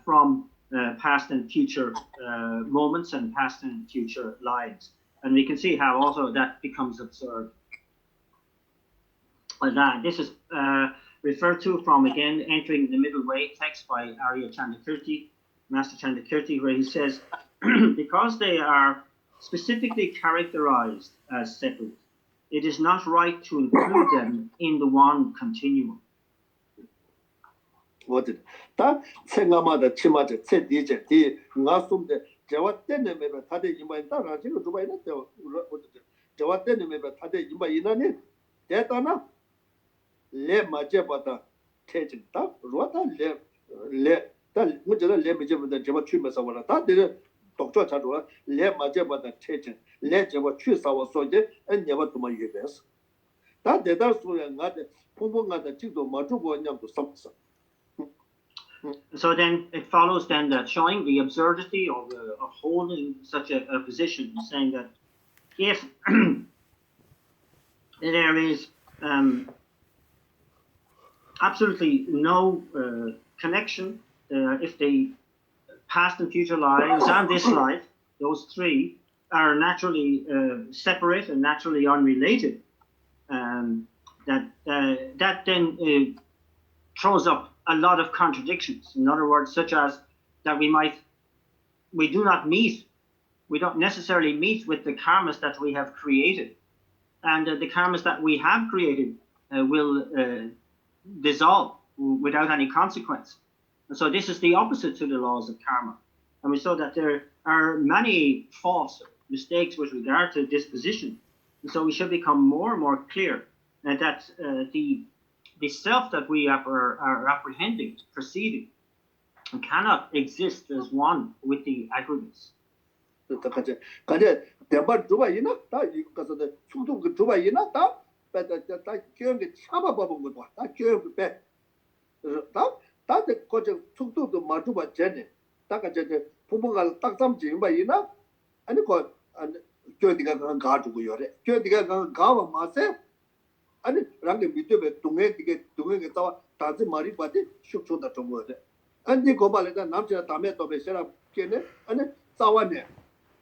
from past and future moments and past and future lives. And we can see how also that becomes absurd. This is referred to from, again, Entering the Middle Way text by Arya Chandakirti, Master Chandakirti, where he says, because they are specifically characterized as separate, it is not right to include them in the one continuum. What did that Sengamada Chimaja said DJ, Nasum de Jawatene maybe Tade Imaitana, to buy that Jawatene maybe Tade Imainani, Detana, Le Majabata, Tajin, Rota, Le, that Mujala Lemijab, the Javachumas over that did Doctor Chadua, Le Majabata Tajin, Le Javachusa was soldier, and never to my events. 다 대다수야 나한테 풍부하다 지도 맞추고 냠도 섭섭. So then it follows then that showing the absurdity of holding such a position, saying that if there is absolutely no connection, if the past and future lives and this life, those three, are naturally separate and naturally unrelated, that then throws up a lot of contradictions. In other words, such as that we don't necessarily meet with the karmas that we have created, and the karmas that we have created will dissolve without any consequence. And so this is the opposite to the laws of karma. And we saw that there are many false mistakes with regard to disposition. And so we should become more and more clear that the self that we are apprehending, perceiving, cannot exist as one with the aggregates. 간제 대바 주바이나 다 이거서 충동 그 주바이나 다 교육에 참아 봐본 것도 다 교육 배 다들 거저 충동도 맞주바 전에 다가 저저 부모가 딱삼 지바이나 아니 거 교육이가 가지고 요래 교육이가 가와 마세 아니 랑게 밑에 동에 동에 따와 다지 말이 바디 슉초다 좀 거래 아니 고발에다 남자 담에 또 배셔라 걔네 아니 싸웠네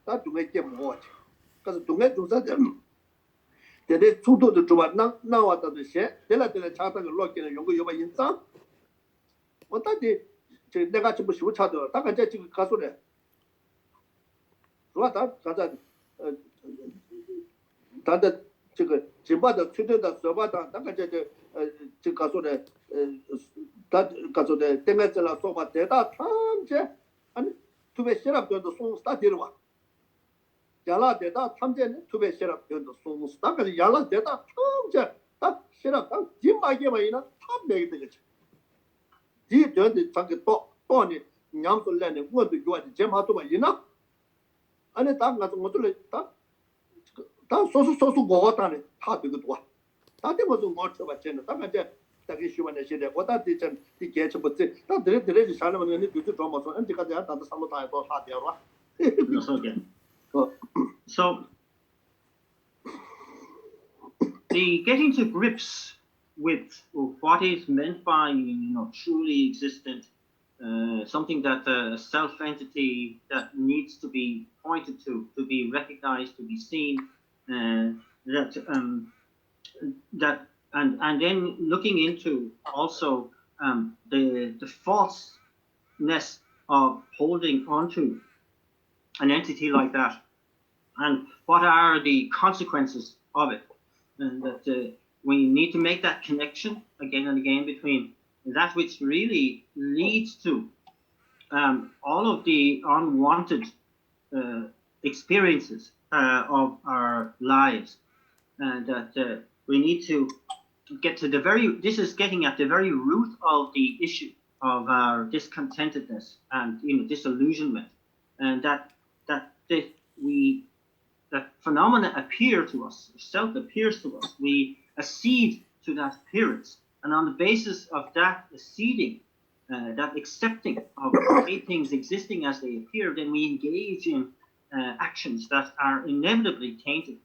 다 동에 게 뭐지 그래서 동에 조사들 대대 충도도 좀 나왔다도 시 내가 차다가 로켓을 연구 요바 인상 어떻게 저 내가 좀 쉬고 차도 다 같이 지금 가서래 좋아다 가자 다들 지금 집마다 최대다 서바다 다 같이 저 가서래 다 가서래 땡에서 소바 대다 탐제 아니 두배 시랍도 송 스타트로 와 야라 대다 탐제는 두배 시랍도 송 스타트까지 야라 대다 탐제 딱 시랍 딱 짐마게 마이나 탐내게 되겠지 이 전에 자기 또니 냠솔래네 뭐도 요아지 제마도 마이나 아니 딱 가서 뭐들 다 소수 고가다네 다 되거든 와 다들 뭐좀 맞춰 봤잖아 딱 이제 자기 시원해 시대 어다 되전 이 개체 버지 다 들이 살면 니 뒤도 좀 맞어 언제까지 다도 삼도 다 해도 다 되어라 So the getting to grips with what is meant by truly existent, something that a self entity that needs to be pointed to be recognized, to be seen, that and then looking into also the falseness of holding onto an entity like that, and what are the consequences of it, and that we need to make that connection again and again between that which really leads to all of the unwanted experiences of our lives, and that we need to get to this is getting at the very root of the issue of our discontentedness and disillusionment, and that phenomena appear to us, self appears to us, we accede to that appearance, and on the basis of that acceding, that accepting of things existing as they appear, then we engage in actions that are inevitably tainted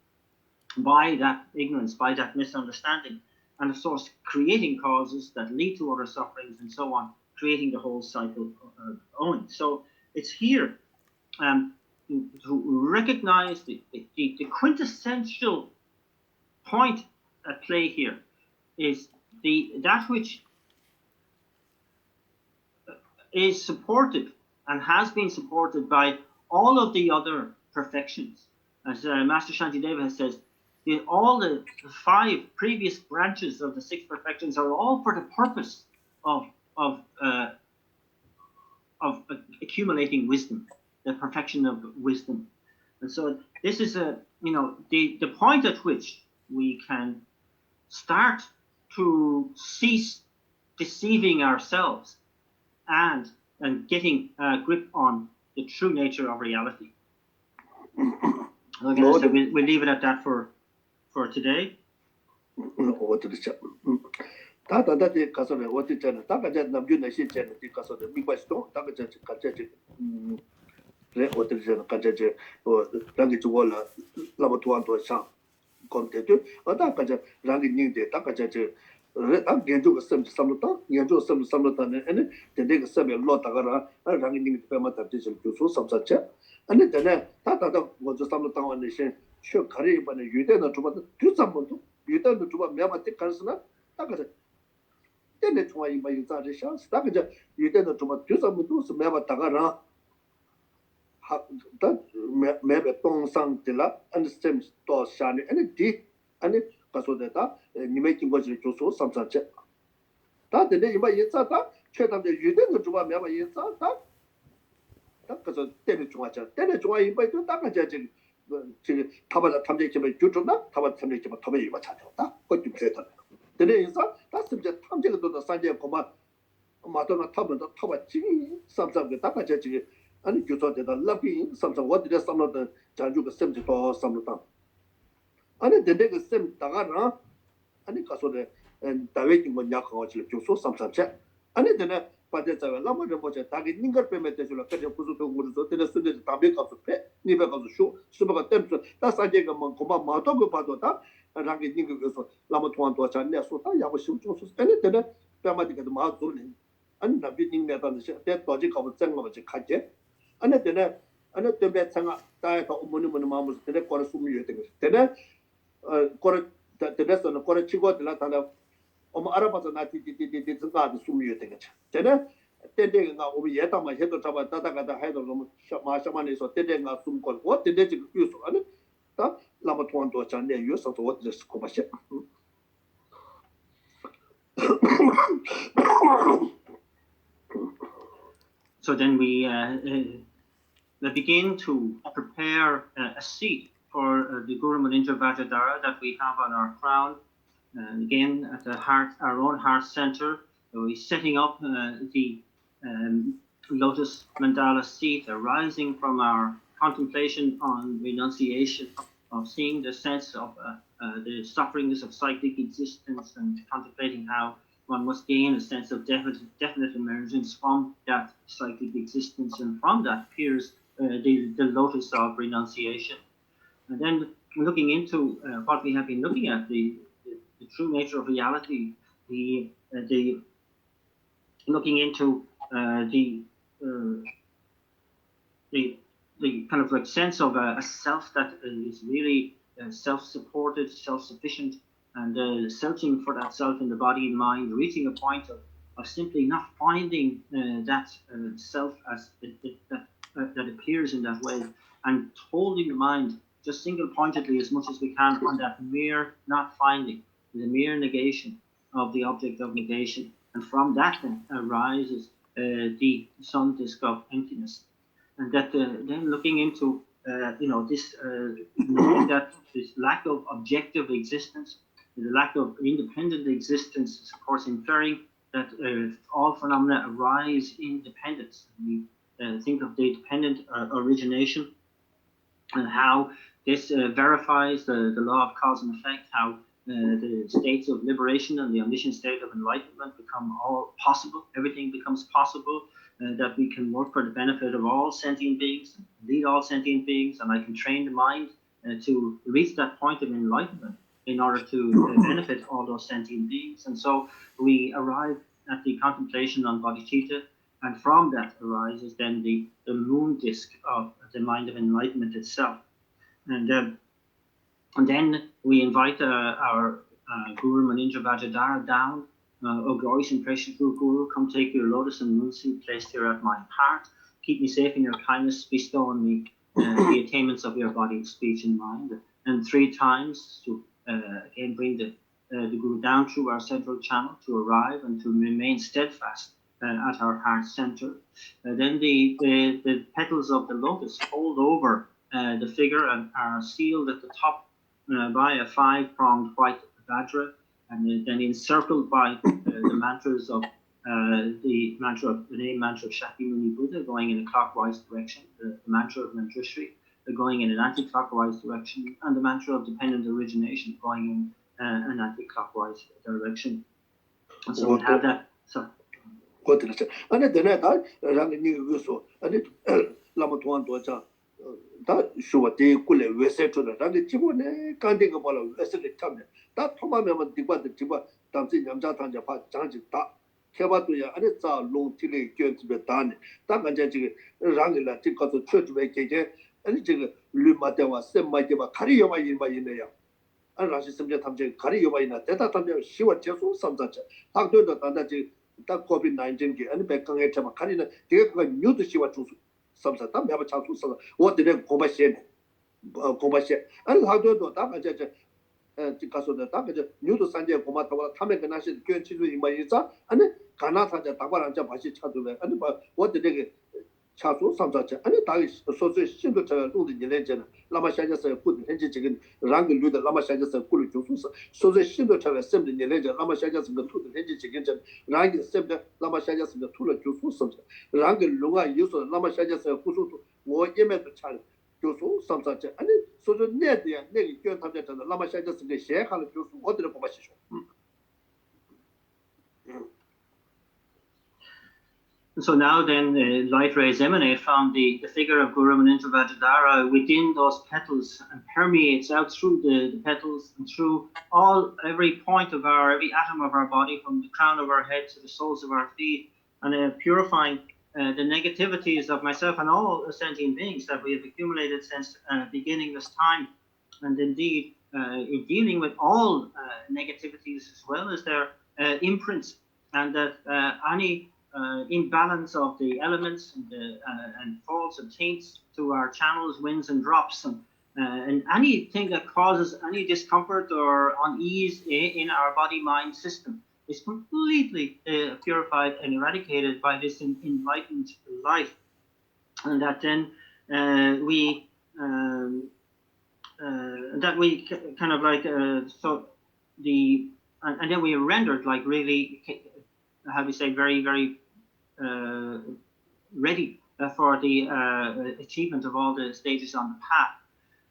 by that ignorance, by that misunderstanding, and of course creating causes that lead to other sufferings and so on, creating the whole cycle owing. So it's here to recognize the quintessential point at play here is that which is supported and has been supported by all of the other perfections. As Master Shantideva says, all the 5 previous branches of the 6 perfections are all for the purpose of accumulating wisdom, the perfection of wisdom. And so this is the point at which we can start to cease deceiving ourselves and getting a grip on the true nature of reality. Again, so we'll leave it at that for today. 어떻게 다다다데 가서는 어떻잖아. 다가자 남준의 시제는 가서는 미과스도 다가자 가자지 그래 어떻게잖아. 가자지 랑이 주고라 라보토안도 상 건데도 어다가자 랑이 닝데 다가자지 랑 genjo sem samlota genjo sem samlota ne ene de sem lo tagara 랑이 닝데 페마 답지실 교수 삼사체 아니 되네 다다다 먼저 samlota 원네 신 쇼 가리 번에 유대는 좀 뒤sam번도 유대는 좀 매마티 간스나 다가자 때내 좋아 이마 인자리 샤스 다가자 유대는 좀 뒤sam번도 매마 tagara 다 매베 동상들라 understand 또 샤네 아니 디 아니 가서다 니메킹 거지 줘서 삼사체 다 되네 이마 인자다 최단데 유대는 좀 매마 인자다 딱 가서 때내 좋아자 때내 좋아 이마도 다가자 지금 타바다 탐색점에 주줬나 타바 탐색점에 터베 이마 찾았다 그좀 그랬다 되네 인자 다 심지어 탐색도 더 산제 고마 마도나 타바도 타바 지기 삼삼게 다가자 지금 아니 교도되다 랍이 삼삼 어디에 삼로다 자주가 셈지 더 삼로다 아니 데데가 셈 다가나 아니 가서래 다웨기 뭐 약하고 교수 삼삼체 아니 데네 빠데자가 라마를 보자 다기 닝걸 빼메테줄라 그저 부수도 우르서 데네 쓰데 담배 값을 빼 니베 가서 쇼 수바가 땜서 다 사제가 뭐 고마 마도고 봐도다 라기 닝거 그래서 라마 통한도 잔내 소다 야고 심조수 아니 데네 빼마디가도 마돌네 아니 나비 닝내다는 때 도지 가고 쟁거지 가게 아니 되네 아니 때문에 상아 다에서 어머니 마음을 되네 거를 숨이 되고 되네 거를 되네서는 거를 치고들라 다나 어머 알아봐서 나티티티티 생각도 숨이 되고 되네 때때가 우리 예다만 해도 잡아 따다가다 해도 너무 마셔만해서 때때가 숨고 어 때때 지금 유수 아니 다 라마 통한도 잔내 유서도 어디서 스코바시 So then we begin to prepare a seat for the Guru Munindra Vajradhara that we have on our crown. And again, at the heart, our own heart center, we're setting up the lotus mandala seat arising from our contemplation on renunciation, of seeing the sense of the sufferings of cyclic existence and contemplating how one must gain a sense of definite emergence from that cyclic existence, and from that appears the lotus of renunciation. And then looking into what we have been looking at, the true nature of reality, the looking into the kind of like sense of a self that is really self-supported, self-sufficient, and searching for that self in the body and mind, reaching a point of simply not finding that self as that appears in that way, and holding the mind just single-pointedly as much as we can on that mere not finding, the mere negation of the object of negation, and from that then arises the sun disk of emptiness, and that then looking into this knowing that this lack of objective existence, the lack of independent existence, is of course inferring that all phenomena arise in dependence. We think of the dependent origination, and how this verifies the law of cause and effect, how the states of liberation and the omniscient state of enlightenment become all possible. Everything becomes possible, that we can work for the benefit of all sentient beings, lead all sentient beings, and I can train the mind to reach that point of enlightenment in order to benefit all those sentient beings. And so we arrive at the contemplation on bodhicitta, and from that arises then the moon disk of the mind of enlightenment itself. And then we invite our Guru Munindra Vajradhara down. O glorious and precious Guru, come take your lotus and moon seat placed here at my heart. Keep me safe in your kindness. Bestow on me the attainments of your body, speech, and mind. And 3 times to again bring the Guru down through our central channel to arrive and to remain steadfast at our heart center. Then the petals of the lotus fold over the figure and are sealed at the top by a 5-pronged white vajra, and then encircled by the mantras of the name mantra of Shakyamuni Buddha going in a clockwise direction, the mantra of Manjushri going in an anti-clockwise direction, and the mantra of dependent origination going an anti-clockwise direction. And so we have that. So. And then I rang you so, and it Lamatuan Doja. That show they could have said to the Rangibone, can't think about a second time. That Toma Diba the Tiba, Tansi Yamjatanja, Janji, Kevatuya, and it's a long tilly going to be done. That Manjaji Rangila, take out the church vacation, and it's a Lumatewa, send my Deva, carry your in my India. And Rashi Simja Tamja, carry your in a data Tamja, she was just some such. How do the Tandaji, that COVID-19, and Bekang Etama Karina, they knew the Shiva to. Some time have a chance to what did they combat and how do you damage because of the damage new to Sanjay Komata, Tamaganashi, Kyunchi in Mayisa, and Kanata, the Tabaranja Bashi Chadu, and what did they get? Chasu, some such, and the Tagish association to do the legend, Lama Shajas put engine, Rangle with the Lama Shajas and Kulu Jusus, so the Shindo Chav assembly in the legend, Lama Shajas and the two engine, Rangle sent Lama Shajas and the Tula Jusus, Rangle Lunga use Lama Shajas and Kusu, or Yemet the child, Jusu, some such, and so the net there, Nelly Kyun and the Lama Shajas and the share, what did the conversation? So now then, light rays emanate from the figure of Guru Manintra Vajradhara within those petals and permeates out through the petals and through every point of every atom of our body, from the crown of our head to the soles of our feet, and purifying the negativities of myself and all sentient beings that we have accumulated since beginningless time. And indeed, in dealing with all negativities as well as their imprints, and that any imbalance of the elements and faults and taints to our channels, winds and drops, and anything that causes any discomfort or unease in our body-mind system is completely purified and eradicated by this enlightened life. And that then we kind of like and then we are rendered like really, how do you say, very, very ready for the achievement of all the stages on the path.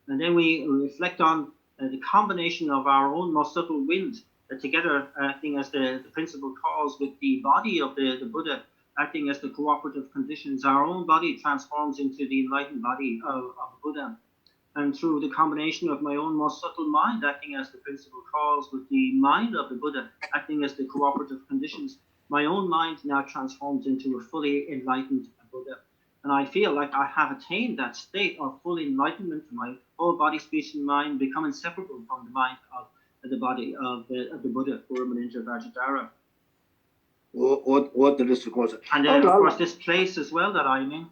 And then we reflect on the combination of our own most subtle wind together acting as the principal cause with the body of the Buddha acting as the cooperative conditions. Our own body transforms into the enlightened body of Buddha. And through the combination of my own most subtle mind acting as the principal cause with the mind of the Buddha acting as the cooperative conditions, my own mind now transforms into a fully enlightened Buddha. And I feel like I have attained that state of full enlightenment. My whole body, speech, and mind become inseparable from the mind of the body of the Buddha, Guru Manintra Vajradhara. What the list was. And then, of course, this place as well that I'm in,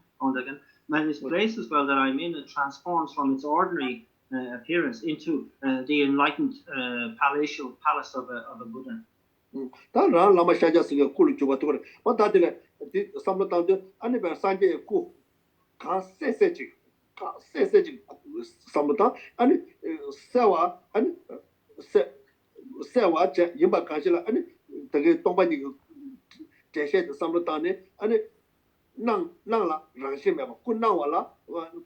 this place as well that I'm in, it transforms from its ordinary appearance into the enlightened palatial palace of a Buddha. Lama Shaja Singh Kulu Chubatur, but that some of the Anniver Sanjay Ku, Kaseji, some of the and Sewa and Sewa Yimba Kajila and the Tombani Geshe Samutani and Nala Rashima, Kunawala,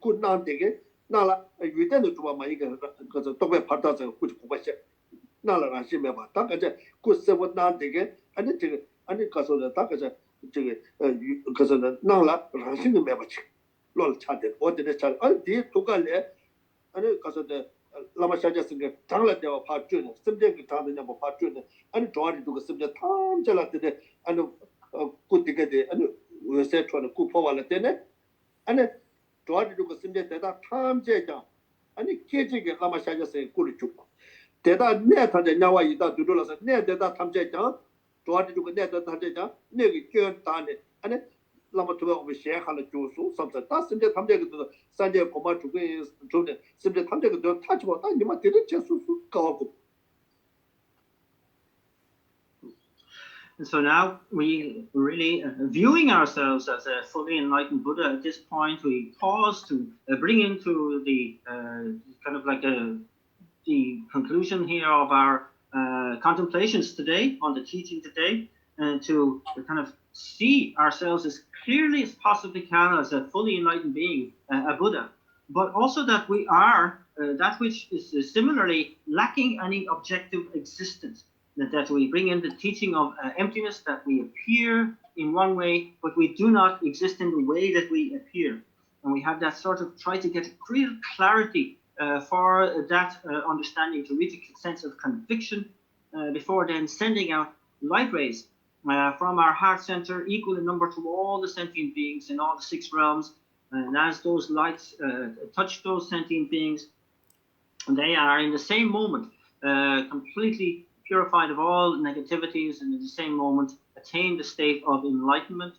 Kunan Dege, Nala, you tend to Maiga because of Tobe Patas and Kuchubasha. Nala Rashima, Takaja, could say what not again, and it because of the Takaja, because of the Nala Rashim Mabach, Lord Chatted, what did the child? I did took a letter, and because of the Lama Shaja singer, Tangla de Patron, simply Tang number Patron, and Jordan took a simple Tam Jalated, and good to get it, and we said to the Kupo Latene, and Jordan took a simple Tam Jada, and it catching Lama Shaja saying, Kulichuk. 대다 내한테 나와 있다 두들어서 내 대다 탐제장 좋아지 주고 내 대다 탐제장 내기 교단에 아니 라마토가 오면 시행하는 교수 섬서 다 심제 탐제도 산제 고마 주고 좀데 심제 탐제도 타지고 다 니마 되는 제수수 가고. And so now we really viewing ourselves as a fully enlightened Buddha. At this point, we pause to bring into the kind of like the conclusion here of our contemplations today, on the teaching today, and to kind of see ourselves as clearly as possibly can as a fully enlightened being, a Buddha. but also that we are that which is similarly lacking any objective existence. That we bring in the teaching of emptiness, that we appear in one way, but we do not exist in the way that we appear. And we have that sort of try to get real clarity for that understanding, to reach a sense of conviction before then sending out light rays from our heart center, equal in number to all the sentient beings in all the 6 realms. And as those lights touch those sentient beings, they are in the same moment completely purified of all negativities, and in the same moment attain the state of enlightenment,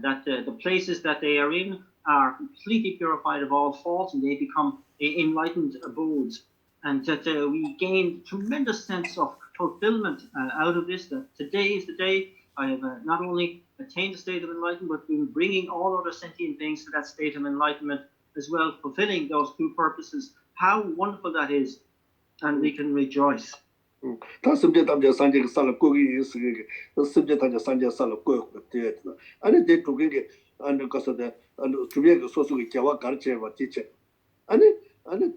that the places that they are in are completely purified of all faults, and they become enlightened abodes. And that we gain tremendous sense of fulfillment out of this, that today is the day I have not only attained the state of enlightenment, but been bringing all other sentient beings to that state of enlightenment as well, fulfilling those 2 purposes. How wonderful that is, and we can rejoice. 다 심제 담제 산제 살을 고기 있으게 심제 담제 산제 살을 고고 되다 아니 대 두게 안 가서다 안 주변에 소소의 개와 가르쳐봐 지체 아니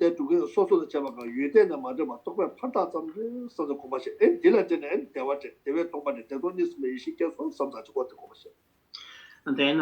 대 두게 소소의 개와가 유대나 맞아 막 똑바로 판다 점을 써서 고마시 엔 딜라전에 대화제 대외 동반에 대도니스메 이시켜서 삼사지 것도 고마시. And then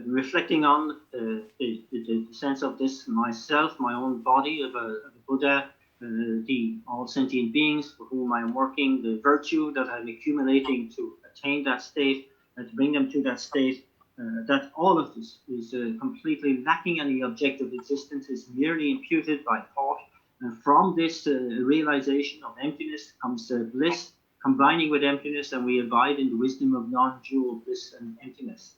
reflecting on the sense of this myself, my own body of a Buddha, the all sentient beings for whom I am working, the virtue that I'm accumulating to attain that state and to bring them to that state, that all of this is completely lacking any objective existence, is merely imputed by thought. And from this realization of emptiness comes bliss, combining with emptiness, and we abide in the wisdom of non-dual bliss and emptiness.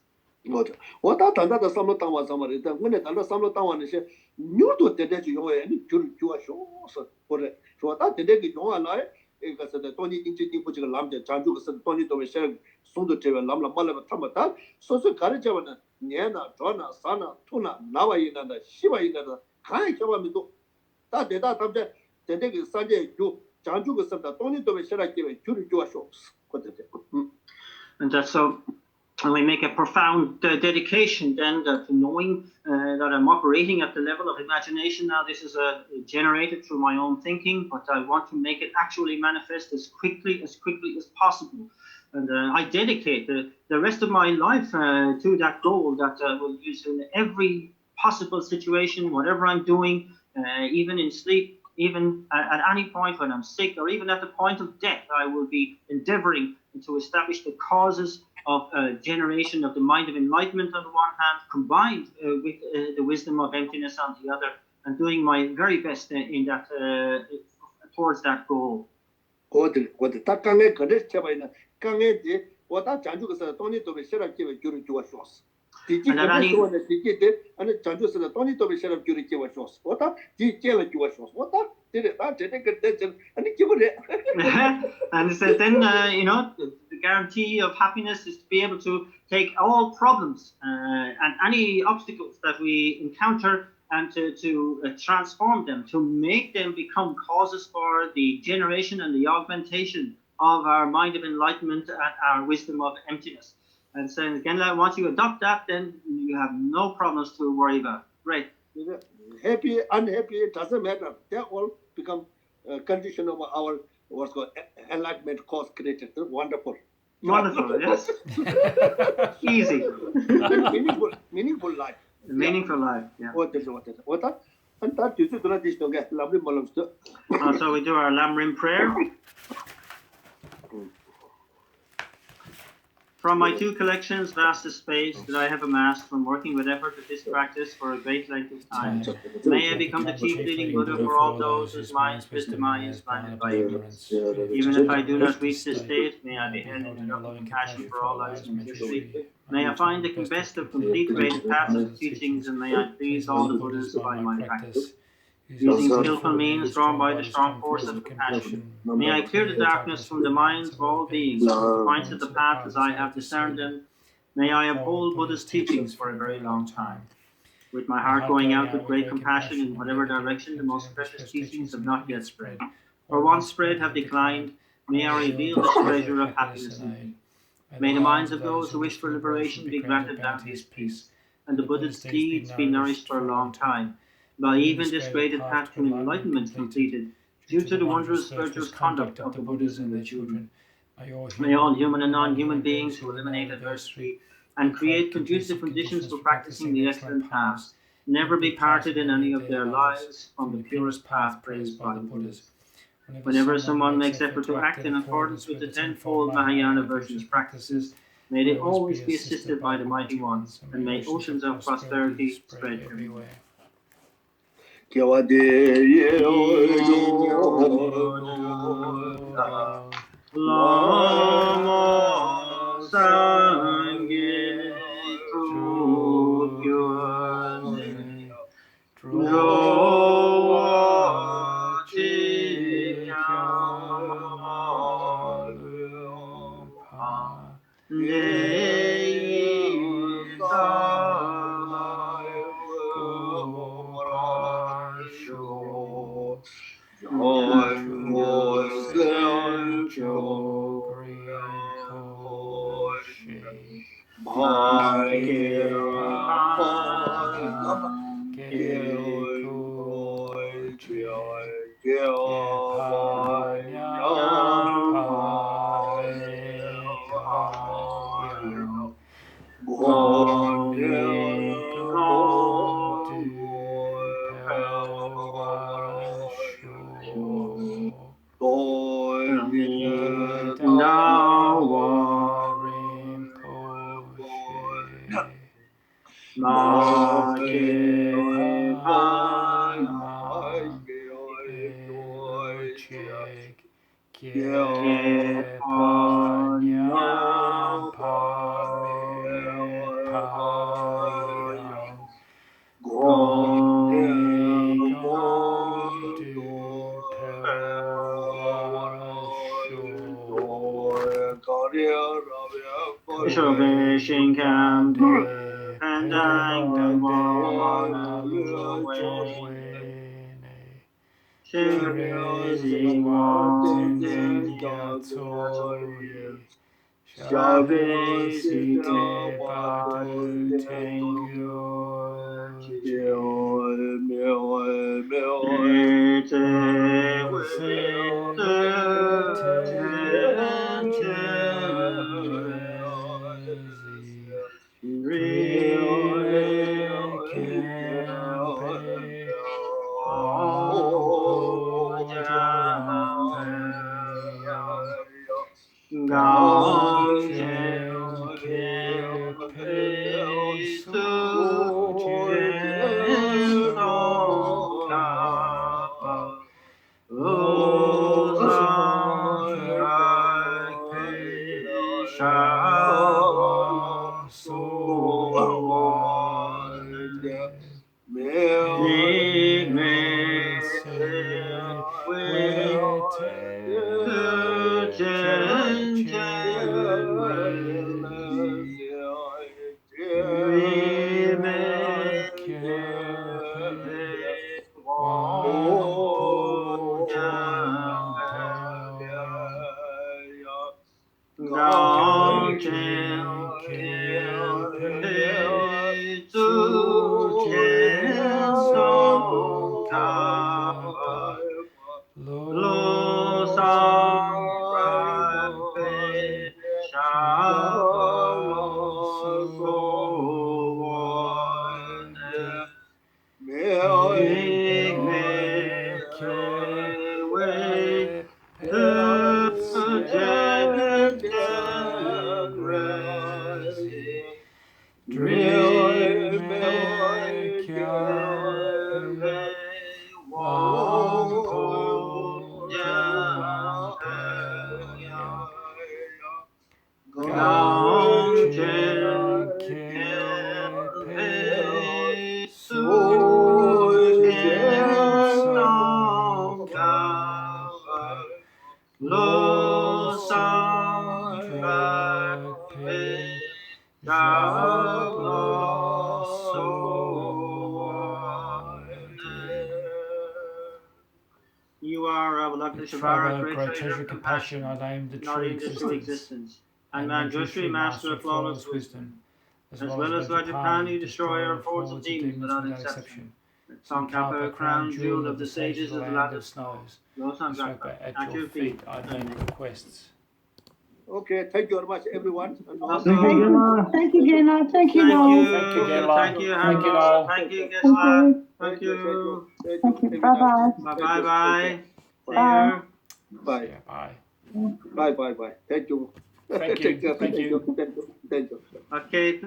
맞아. 왔다 단다다 삼로 땅 와서 말이다. 근데 단다 삼로 땅 와는 시 뉴도 대대지 요에 아니 줄 주어서 그래. 좋다 대대기 용하나 이거서 돈이 인지기 부지가 남자 장주거서 돈이 도에 셔 손도 제가 남라 말라 타마다 소소 가르쳐는 내나 전나 사나 투나 나와 있는다 시바 있는다 가이 겨바미도 다 대다 담제 대대기 산제 주 장주거서 돈이 도에 셔라기에 줄 주어서 그래. And that's so. And we make a profound dedication then to knowing that I'm operating at the level of imagination. Now this is generated through my own thinking, but I want to make it actually manifest as quickly as possible. And I dedicate the rest of my life to that goal, that I will use in every possible situation, whatever I'm doing, even in sleep, even at any point when I'm sick, or even at the point of death. I will be endeavoring to establish the causes of generation of the mind of enlightenment on the one hand, combined with the wisdom of emptiness on the other, and doing my very best in that towards that goal. 다 강에 그래 쳐봐이나 강에지 왔다 장주에서 돈이 또 배셔라 기회 줄을 주었어. 디지 그거는 디지데 아니 장주에서 돈이 또 배셔라 줄을 주었어. 왔다 디제를 주었어. 왔다 데레다 제대 그때 아니 기분에. And so then the guarantee of happiness is to be able to take all problems and any obstacles that we encounter and to transform them, to make them become causes for the generation and the augmentation of our mind of enlightenment and our wisdom of emptiness. And so again, once you adopt that, then you have no problems to worry about. Great. Happy, unhappy, it doesn't matter. They all become a condition of our what's called enlightenment cause created. Wonderful. Wonderful, yes. Easy. Meaningful life. Meaningful life, yeah. What is it? And that you do not this to get lovely molums. So we do our Lamrim prayer. From my 2 collections, vastest space, that I have amassed from working with effort at this practice for a great length of time, may I become the chief leading Buddha for all those whose minds wisdom is blinded by ignorance. Even if I do not reach this state, may I be held in loving compassion for all lives in history. May I find the best of complete great paths of teachings, and may I please all the Buddhas by my practice. Using skillful means drawn by the strong force of compassion, may I clear the darkness from the minds of all beings, point to the path as I have discerned them. May I uphold Buddha's teachings for a very long time. With my heart going out with great compassion in whatever direction the most precious teachings have not yet spread, or once spread have declined, may I reveal this treasure of happiness in me. May the minds of those who wish for liberation be granted bounteous peace. and the Buddha's deeds be nourished for a long time. By even this greater path to enlightenment completed, due to the wondrous virtuous conduct of the Buddhas and their children. May all human and non-human beings who eliminate adversity and create conducive conditions for practicing the excellent paths never be parted in any of their lives from the purest path praised by the Buddhas. Whenever someone makes effort to act in accordance with the tenfold Mahayana version's practices, may they always be assisted by the mighty ones, and may oceans of prosperity spread everywhere. Lama Sangye Trukyun Drowa Chikyamalupa Neyi Salayopasho John was there, and great treasure, compassion, I name the true existence, and Manjushri, master of flawless wisdom. as well as Rajapani, destroyer of hordes of demons without exception. Tsongkhapa, crown jewel of the sages of the land of snows. Losangkhapa, at your feet I make requests. Okay, thank you very much, everyone. Thank you. Thank you, Gena. Thank you, Noel. Thank you, Gela. Thank you, Thank you, Hambo. Noel. Thank you, Thank Gesla. you. Thank you. Thank you. Bye-bye. Bye-bye. See Bye. you. Bye. Yeah, bye. Bye. Thank you. Thank you. Take care. Thank you. Thank you. Okay.